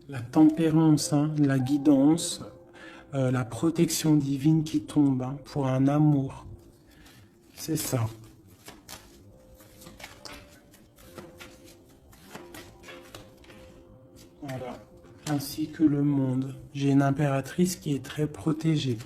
La tempérance, hein, la guidance, la protection divine qui tombe hein, pour un amour. C'est ça. Voilà. Ainsi que le monde. J'ai une impératrice qui est très protégée.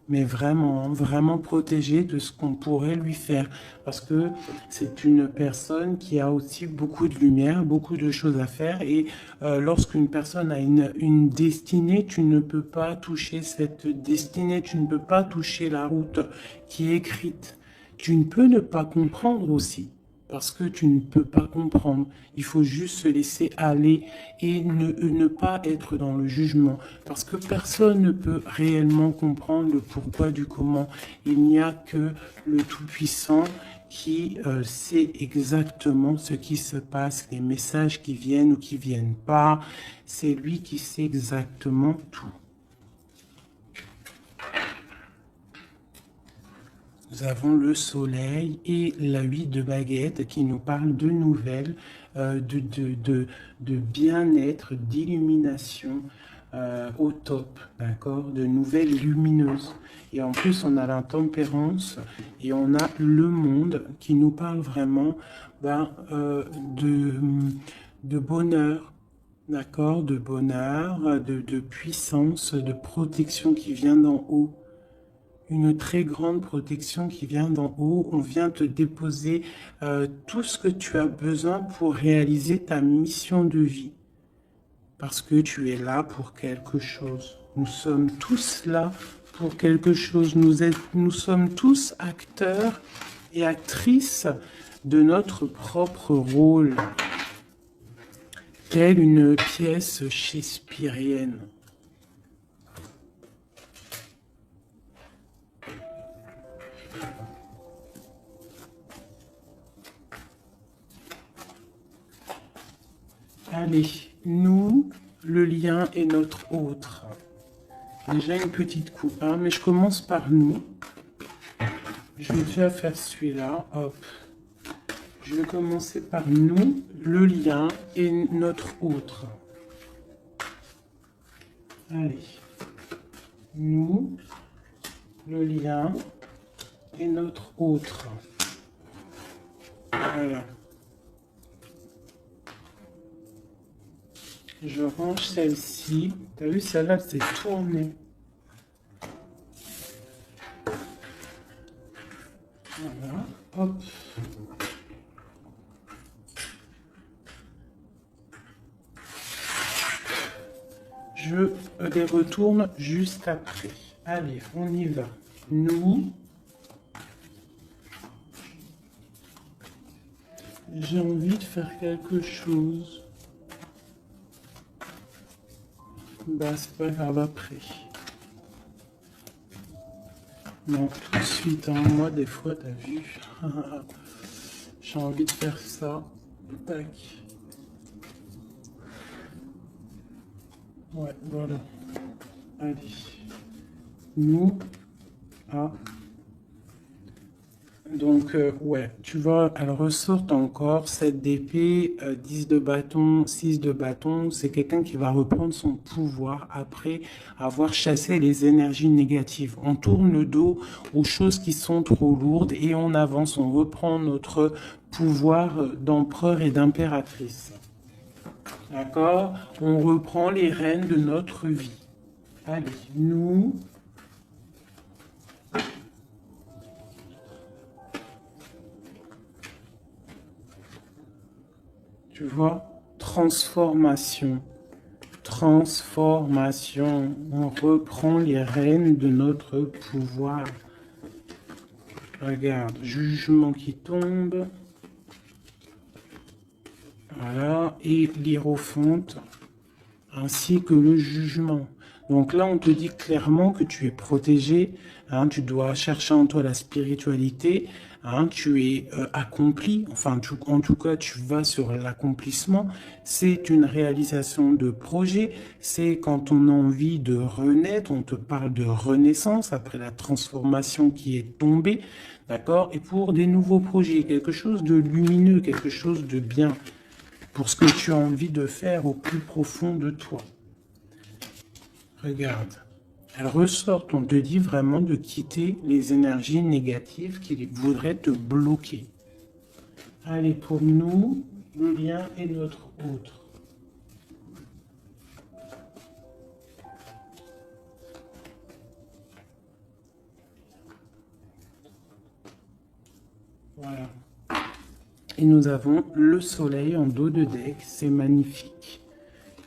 Mais vraiment, hein, vraiment protégée de ce qu'on pourrait lui faire. Parce que c'est une personne qui a aussi beaucoup de lumière, beaucoup de choses à faire. Et lorsqu'une personne a une destinée, tu ne peux pas toucher cette destinée. Tu ne peux pas toucher la route qui est écrite. Tu ne peux ne pas comprendre aussi. Parce que tu ne peux pas comprendre. Il faut juste se laisser aller et ne pas être dans le jugement. Parce que personne ne peut réellement comprendre le pourquoi du comment. Il n'y a que le Tout-Puissant qui sait exactement ce qui se passe, les messages qui viennent ou qui viennent pas. C'est lui qui sait exactement tout. Nous avons le soleil et la 8 de baguette qui nous parle de nouvelles, de bien-être, d'illumination au top, d'accord, de nouvelles lumineuses. Et en plus, on a la tempérance et on a le monde qui nous parle vraiment de bonheur, d'accord, de bonheur, de puissance, de protection qui vient d'en haut. Une très grande protection qui vient d'en haut. On vient te déposer tout ce que tu as besoin pour réaliser ta mission de vie. Parce que tu es là pour quelque chose. Nous sommes tous là pour quelque chose. Nous sommes tous acteurs et actrices de notre propre rôle. Telle une pièce shakespearienne. Allez, nous, le lien est notre autre. Déjà une petite coupe, hein, mais je commence par nous. Je vais déjà faire celui-là, hop. Je vais commencer par nous, le lien et notre autre. Allez, nous, le lien et notre autre. Voilà. Je range celle-ci. T'as vu, celle-là, c'est tourné. Voilà, hop. Je les retourne juste après. Allez, on y va. Nous. J'ai envie de faire quelque chose. Bah, c'est pas grave après. Non, tout de suite, hein. Moi, des fois, t'as vu, j'ai envie de faire ça. Tac. Ouais, voilà. Allez. Nous, à Donc, ouais, tu vois, elle ressort encore 7 d'épée, 10 de bâton, 6 de bâton. C'est quelqu'un qui va reprendre son pouvoir après avoir chassé les énergies négatives. On tourne le dos aux choses qui sont trop lourdes et on avance, on reprend notre pouvoir d'empereur et d'impératrice. D'accord? On reprend les rênes de notre vie. Allez, nous, tu vois, transformation. Transformation. On reprend les rênes de notre pouvoir. Regarde, jugement qui tombe. Voilà. Et l'hiérophante, ainsi que le jugement. Donc là, on te dit clairement que tu es protégé, hein, tu dois chercher en toi la spiritualité, hein, tu es accompli, enfin en tout cas tu vas sur l'accomplissement, c'est une réalisation de projet, c'est quand on a envie de renaître, on te parle de renaissance après la transformation qui est tombée, d'accord, et pour des nouveaux projets, quelque chose de lumineux, quelque chose de bien, pour ce que tu as envie de faire au plus profond de toi. Regarde, elle ressort, on te dit vraiment de quitter les énergies négatives qui voudraient te bloquer. Allez, pour nous, le lien est notre autre. Voilà. Et nous avons le soleil en dos de deck, c'est magnifique.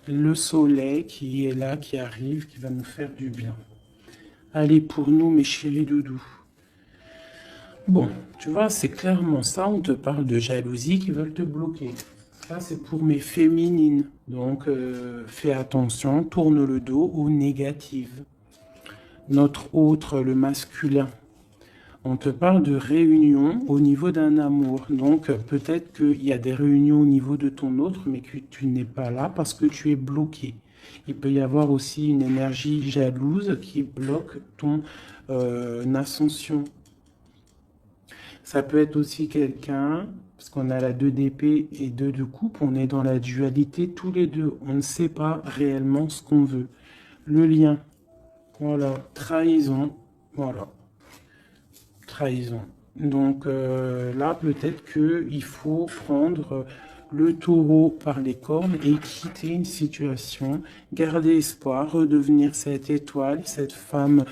Le soleil qui est là, qui arrive, qui va nous faire du bien. Allez, pour nous, mes chéris doudous. Bon, tu vois, c'est clairement ça, on te parle de jalousie qui veulent te bloquer. Ça, c'est pour mes féminines. Donc, fais attention, tourne le dos aux négatives. Notre autre, le masculin. On te parle de réunion au niveau d'un amour. Donc, peut-être qu'il y a des réunions au niveau de ton autre, mais que tu n'es pas là parce que tu es bloqué. Il peut y avoir aussi une énergie jalouse qui bloque ton ascension. Ça peut être aussi quelqu'un, parce qu'on a la 2 d'épée et 2 de coupe, on est dans la dualité tous les deux. On ne sait pas réellement ce qu'on veut. Le lien, voilà, trahison, voilà, trahison. Donc là, peut-être qu'il faut prendre le taureau par les cornes et quitter une situation, garder espoir, redevenir cette étoile, cette femme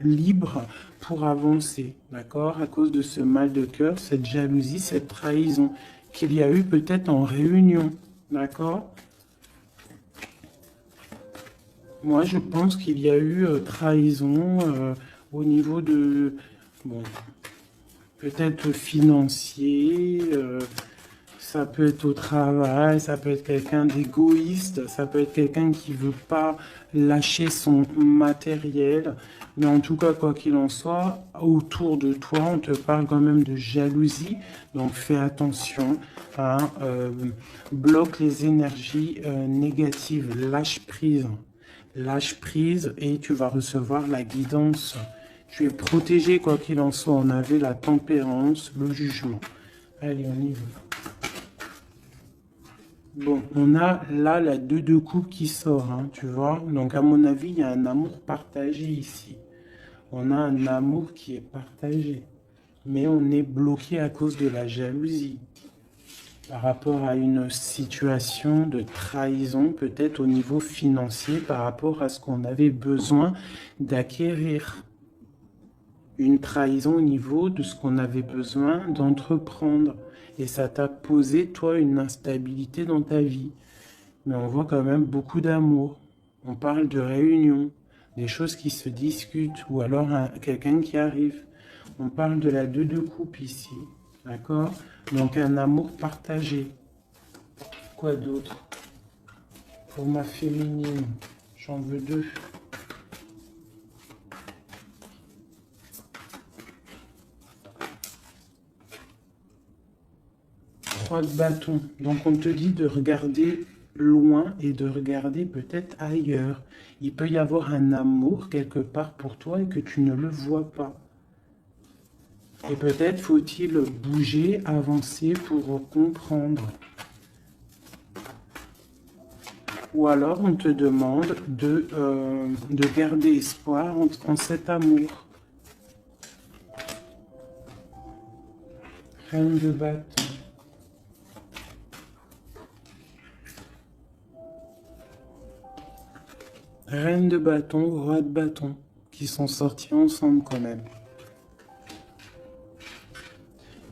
libre pour avancer, d'accord? À cause de ce mal de cœur, cette jalousie, cette trahison qu'il y a eu peut-être en réunion, d'accord? Moi, je pense qu'il y a eu trahison au niveau de, bon, peut-être financier, ça peut être au travail, ça peut être quelqu'un d'égoïste, ça peut être quelqu'un qui veut pas lâcher son matériel. Mais en tout cas, quoi qu'il en soit, autour de toi, on te parle quand même de jalousie. Donc fais attention, hein, bloque les énergies négatives, lâche prise. Lâche prise et tu vas recevoir la guidance. Tu es protégé quoi qu'il en soit. On avait la tempérance, le jugement. Allez, on y va. Bon, on a là la 2 de coupe qui sort, hein, tu vois. Donc à mon avis, il y a un amour partagé ici. On a un amour qui est partagé. Mais on est bloqué à cause de la jalousie. Par rapport à une situation de trahison, peut-être au niveau financier, par rapport à ce qu'on avait besoin d'acquérir. Une trahison au niveau de ce qu'on avait besoin d'entreprendre. Et ça t'a posé, toi, une instabilité dans ta vie. Mais on voit quand même beaucoup d'amour. On parle de réunion, des choses qui se discutent, ou alors quelqu'un qui arrive. On parle de la 2 de coupe ici. D'accord? Donc un amour partagé. Quoi d'autre? Pour ma féminine, j'en veux 2. 3 de bâton. Donc on te dit de regarder loin et de regarder peut-être ailleurs. Il peut y avoir un amour quelque part pour toi et que tu ne le vois pas. Et peut-être faut-il bouger, avancer pour comprendre. Ou alors on te demande de garder espoir en cet amour. Reine de bâton. Reine de bâton, roi de bâton, qui sont sortis ensemble quand même.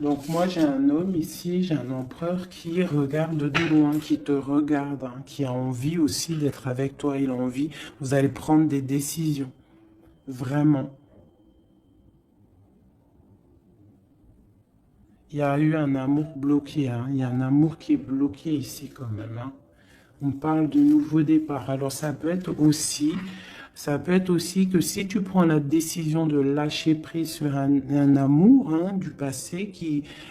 Donc moi j'ai un homme ici, j'ai un empereur qui regarde de loin, qui te regarde, hein, qui a envie aussi d'être avec toi, il a envie, vous allez prendre des décisions, vraiment. Il y a eu un amour bloqué, hein, il y a un amour qui est bloqué ici quand même, hein. On parle de nouveau départ, alors ça peut être aussi que si tu prends la décision de lâcher prise sur un amour, hein, du passé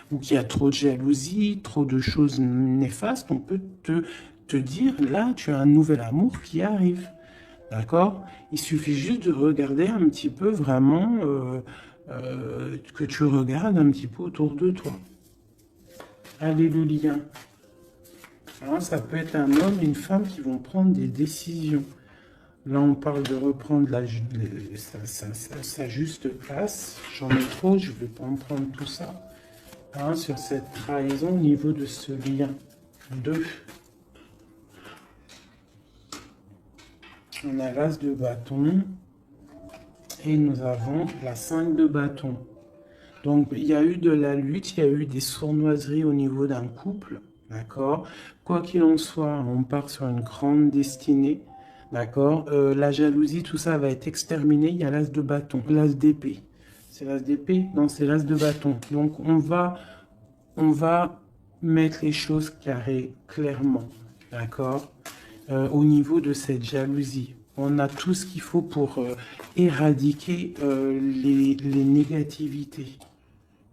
ou qui a trop de jalousie, trop de choses néfastes, on peut te dire, là, tu as un nouvel amour qui arrive. D'accord? Il suffit juste de regarder un petit peu vraiment, que tu regardes un petit peu autour de toi. Alléluia. Alors, ça peut être un homme et une femme qui vont prendre des décisions. Là, on parle de reprendre sa juste place. J'en ai trop, je ne vais pas en prendre tout ça. Hein, sur cette trahison au niveau de ce lien. 2. On a l'as de bâton. Et nous avons la 5 de bâton. Donc, il y a eu de la lutte, il y a eu des sournoiseries au niveau d'un couple. D'accord? Quoi qu'il en soit, on part sur une grande destinée. D'accord? La jalousie, tout ça va être exterminé. Il y a l'as de bâton, l'as d'épée. C'est l'as d'épée? Non, c'est l'as de bâton. Donc, on va mettre les choses carrées, clairement. D'accord? Au niveau de cette jalousie. On a tout ce qu'il faut pour éradiquer les négativités.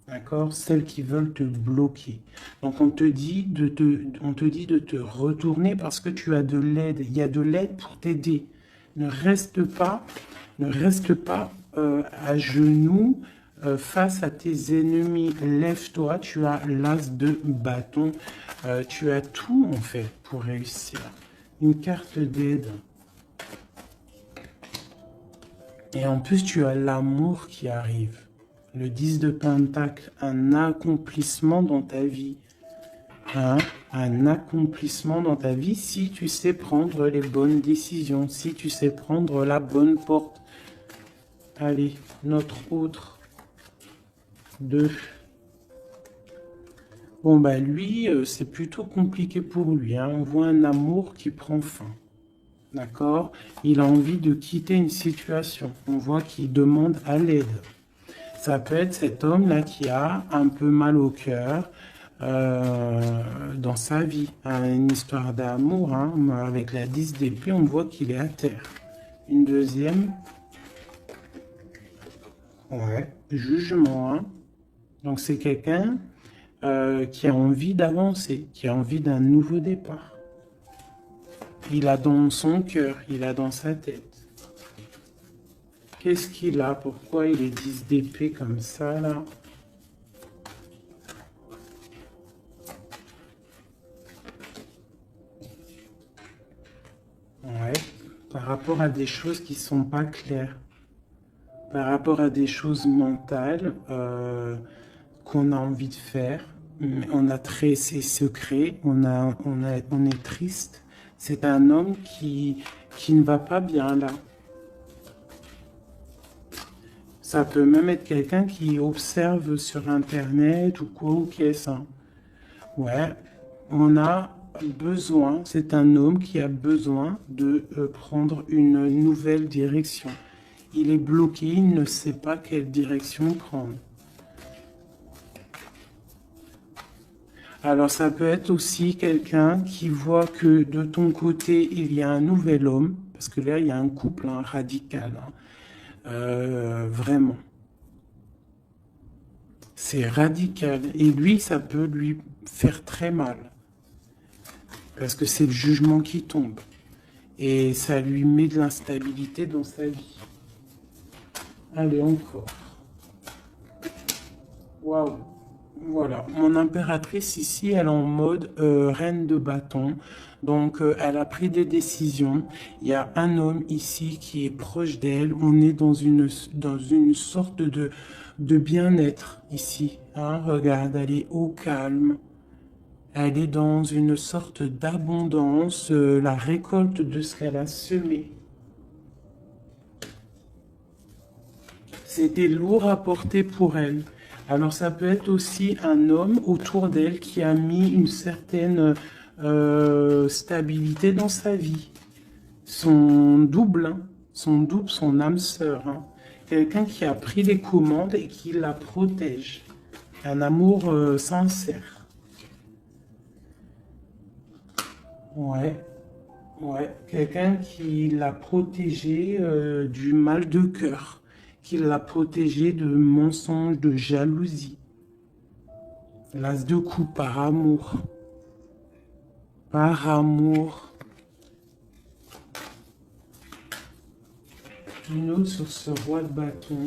D'accord? Celles qui veulent te bloquer. Donc, on te dit de te retourner parce que tu as de l'aide. Il y a de l'aide pour t'aider. Ne reste pas à genoux face à tes ennemis. Lève-toi, tu as l'as de bâton. Tu as tout, en fait, pour réussir. Une carte d'aide. Et en plus, tu as l'amour qui arrive. Le 10 de Pentacle, un accomplissement dans ta vie. Hein? Un accomplissement dans ta vie si tu sais prendre les bonnes décisions, si tu sais prendre la bonne porte. Allez, notre autre. 2. Bon, bah lui, c'est plutôt compliqué pour lui. Hein? On voit un amour qui prend fin. D'accord? Il a envie de quitter une situation. On voit qu'il demande à l'aide. Ça peut être cet homme-là qui a un peu mal au cœur dans sa vie. Une histoire d'amour, hein, avec la 10 d'épée, on voit qu'il est à terre. Une deuxième. Ouais, jugement. Hein. Donc c'est quelqu'un qui a envie d'avancer, qui a envie d'un nouveau départ. Il a dans son cœur, il a dans sa tête. Qu'est-ce qu'il a? Pourquoi il est 10 d'épée comme ça, là? Ouais, par rapport à des choses qui sont pas claires. Par rapport à des choses mentales qu'on a envie de faire. Mais on a ses secrets, on est triste. C'est un homme qui ne va pas bien, là. Ça peut même être quelqu'un qui observe sur Internet ou quoi ou qu'est-ce. Hein. Ouais, on a besoin, c'est un homme qui a besoin de prendre une nouvelle direction. Il est bloqué, il ne sait pas quelle direction prendre. Alors ça peut être aussi quelqu'un qui voit que de ton côté, il y a un nouvel homme, parce que là, il y a un couple hein, radical. Hein. Vraiment. C'est radical. Et lui, ça peut lui faire très mal. Parce que c'est le jugement qui tombe. Et ça lui met de l'instabilité dans sa vie. Allez, encore. Waouh. Voilà, mon impératrice ici, elle est en mode reine de bâton. Donc, elle a pris des décisions. Il y a un homme ici qui est proche d'elle. On est dans une sorte de bien-être ici. Hein. Regarde, elle est au calme. Elle est dans une sorte d'abondance, la récolte de ce qu'elle a semé. C'était lourd à porter pour elle. Alors ça peut être aussi un homme autour d'elle qui a mis une certaine stabilité dans sa vie. Son double, hein, son âme sœur. Hein. Quelqu'un qui a pris les commandes et qui la protège. Un amour sincère. Ouais, ouais. Quelqu'un qui l'a protégé du mal de cœur. Qui l'a protégé de mensonges, de jalousie. L'as de coupe par amour. Par amour. Une autre sur ce roi de bâton.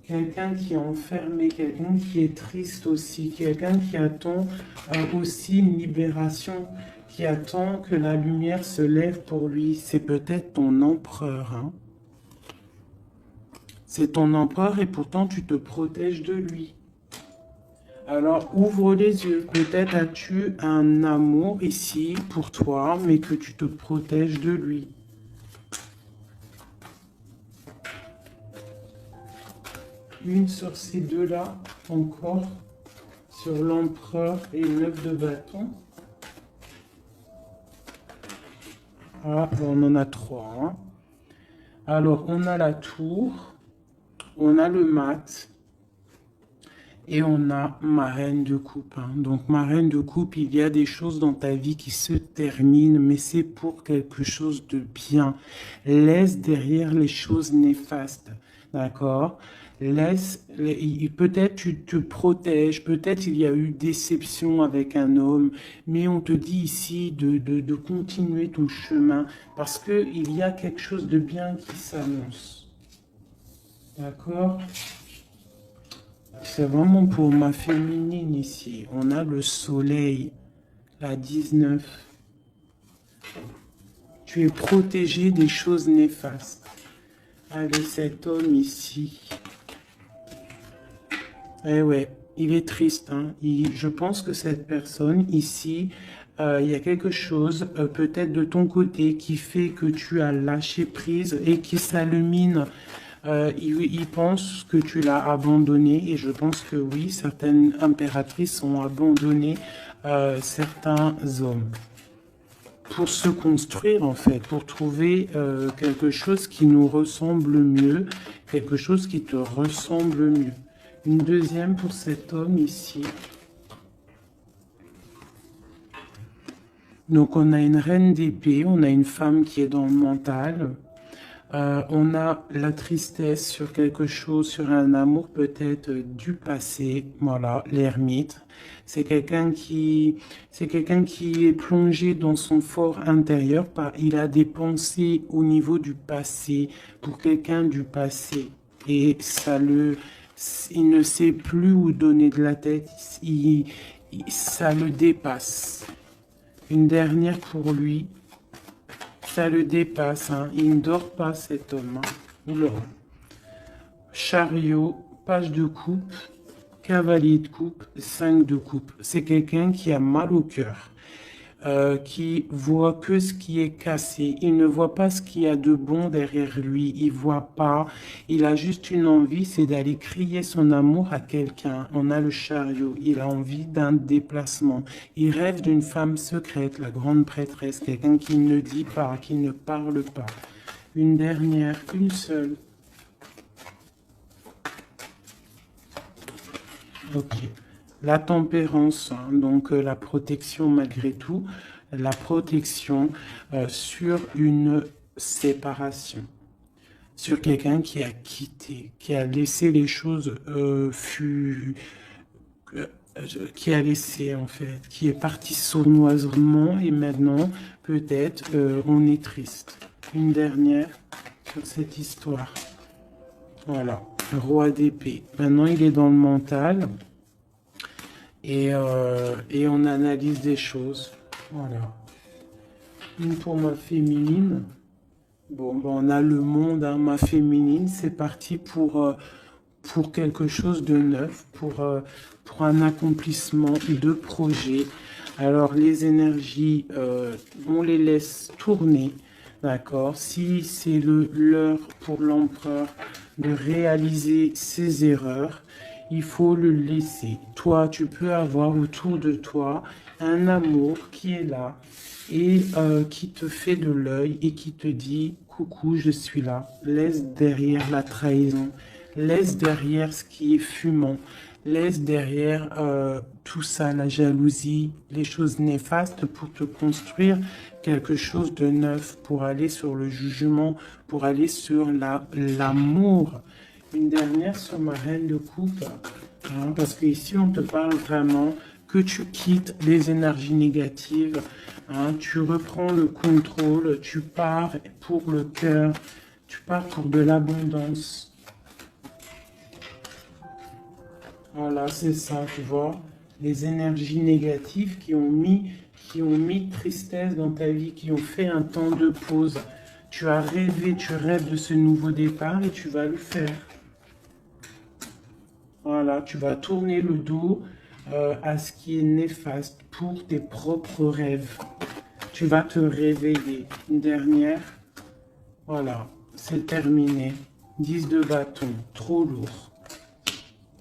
Quelqu'un qui est enfermé, quelqu'un qui est triste aussi, quelqu'un qui attend aussi une libération, qui attend que la lumière se lève pour lui. C'est peut-être ton empereur. Hein. C'est ton empereur et pourtant tu te protèges de lui. Alors ouvre les yeux. Peut-être as-tu un amour ici pour toi, mais que tu te protèges de lui. Une sur ces deux-là, encore, sur l'empereur et le 9 de bâton. Ah, on en a trois. Hein. Alors, on a la tour, on a le mat, et on a ma reine de coupe. Hein. Donc, ma reine de coupe, il y a des choses dans ta vie qui se terminent, mais c'est pour quelque chose de bien. Laisse derrière les choses néfastes. D'accord? Peut-être tu te protèges, peut-être il y a eu déception avec un homme, mais on te dit ici de continuer ton chemin parce qu'il y a quelque chose de bien qui s'annonce. D'accord? C'est vraiment pour ma féminine ici. On a le soleil, la 19. Tu es protégé des choses néfastes. Allez, cet homme ici. Eh ouais, il est triste. Hein. Je pense que cette personne ici, il y a quelque chose peut-être de ton côté qui fait que tu as lâché prise et qui s'illumine. Il pense que tu l'as abandonné et je pense que oui, certaines impératrices ont abandonné certains hommes pour se construire en fait, pour trouver quelque chose qui nous ressemble mieux, quelque chose qui te ressemble mieux. Une deuxième pour cet homme ici. Donc on a une reine d'épée, on a une femme qui est dans le mental. On a la tristesse sur quelque chose, sur un amour peut-être du passé. Voilà, l'ermite. C'est quelqu'un qui est plongé dans son fort intérieur. Il a des pensées au niveau du passé, pour quelqu'un du passé. Et il ne sait plus où donner de la tête. Ça le dépasse. Une dernière pour lui. Ça le dépasse, hein. Il ne dort pas cet homme. Hein. Oula. Chariot, page de coupe, cavalier de coupe, 5 de coupe. C'est quelqu'un qui a mal au cœur, qui voit que ce qui est cassé. Il ne voit pas ce qu'il y a de bon derrière lui. Il voit pas. Il a juste une envie, c'est d'aller crier son amour à quelqu'un. On a le chariot. Il a envie d'un déplacement. Il rêve d'une femme secrète, la grande prêtresse, quelqu'un qui ne dit pas, qui ne parle pas. Une dernière, une seule. Ok. La tempérance, hein, donc la protection malgré tout, la protection sur une séparation, sur quelqu'un qui a quitté, qui a laissé les choses qui a laissé en fait, qui est parti sournoisement et maintenant peut-être on est triste. Une dernière sur cette histoire. Voilà, roi d'épée. Maintenant, il est dans le mental et on analyse des choses. Voilà. Une pour ma féminine. Bon, ben, on a le monde, hein, ma féminine. C'est parti pour quelque chose de neuf, pour un accomplissement de projet. Alors, les énergies, on les laisse tourner. D'accord? Si c'est l'heure pour l'empereur de réaliser ses erreurs, il faut le laisser. Toi, tu peux avoir autour de toi un amour qui est là et qui te fait de l'œil et qui te dit, coucou, je suis là. Laisse derrière la trahison, laisse derrière ce qui est fumant, laisse derrière tout ça, la jalousie, les choses néfastes pour te construire quelque chose de neuf, pour aller sur le jugement, pour aller sur l'amour. Une dernière sur ma reine de coupe, hein, parce qu'ici on te parle vraiment que tu quittes les énergies négatives, hein, tu reprends le contrôle, tu pars pour le cœur, tu pars pour de l'abondance. Voilà, c'est ça, tu vois. Les énergies négatives qui ont mis tristesse dans ta vie, qui ont fait un temps de pause. Tu as rêvé, tu rêves de ce nouveau départ et tu vas le faire. Voilà, tu vas tourner le dos à ce qui est néfaste pour tes propres rêves. Tu vas te réveiller. Une dernière. Voilà, c'est terminé. 10 de bâton, trop lourd.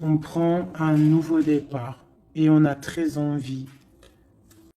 On prend un nouveau départ et on a très envie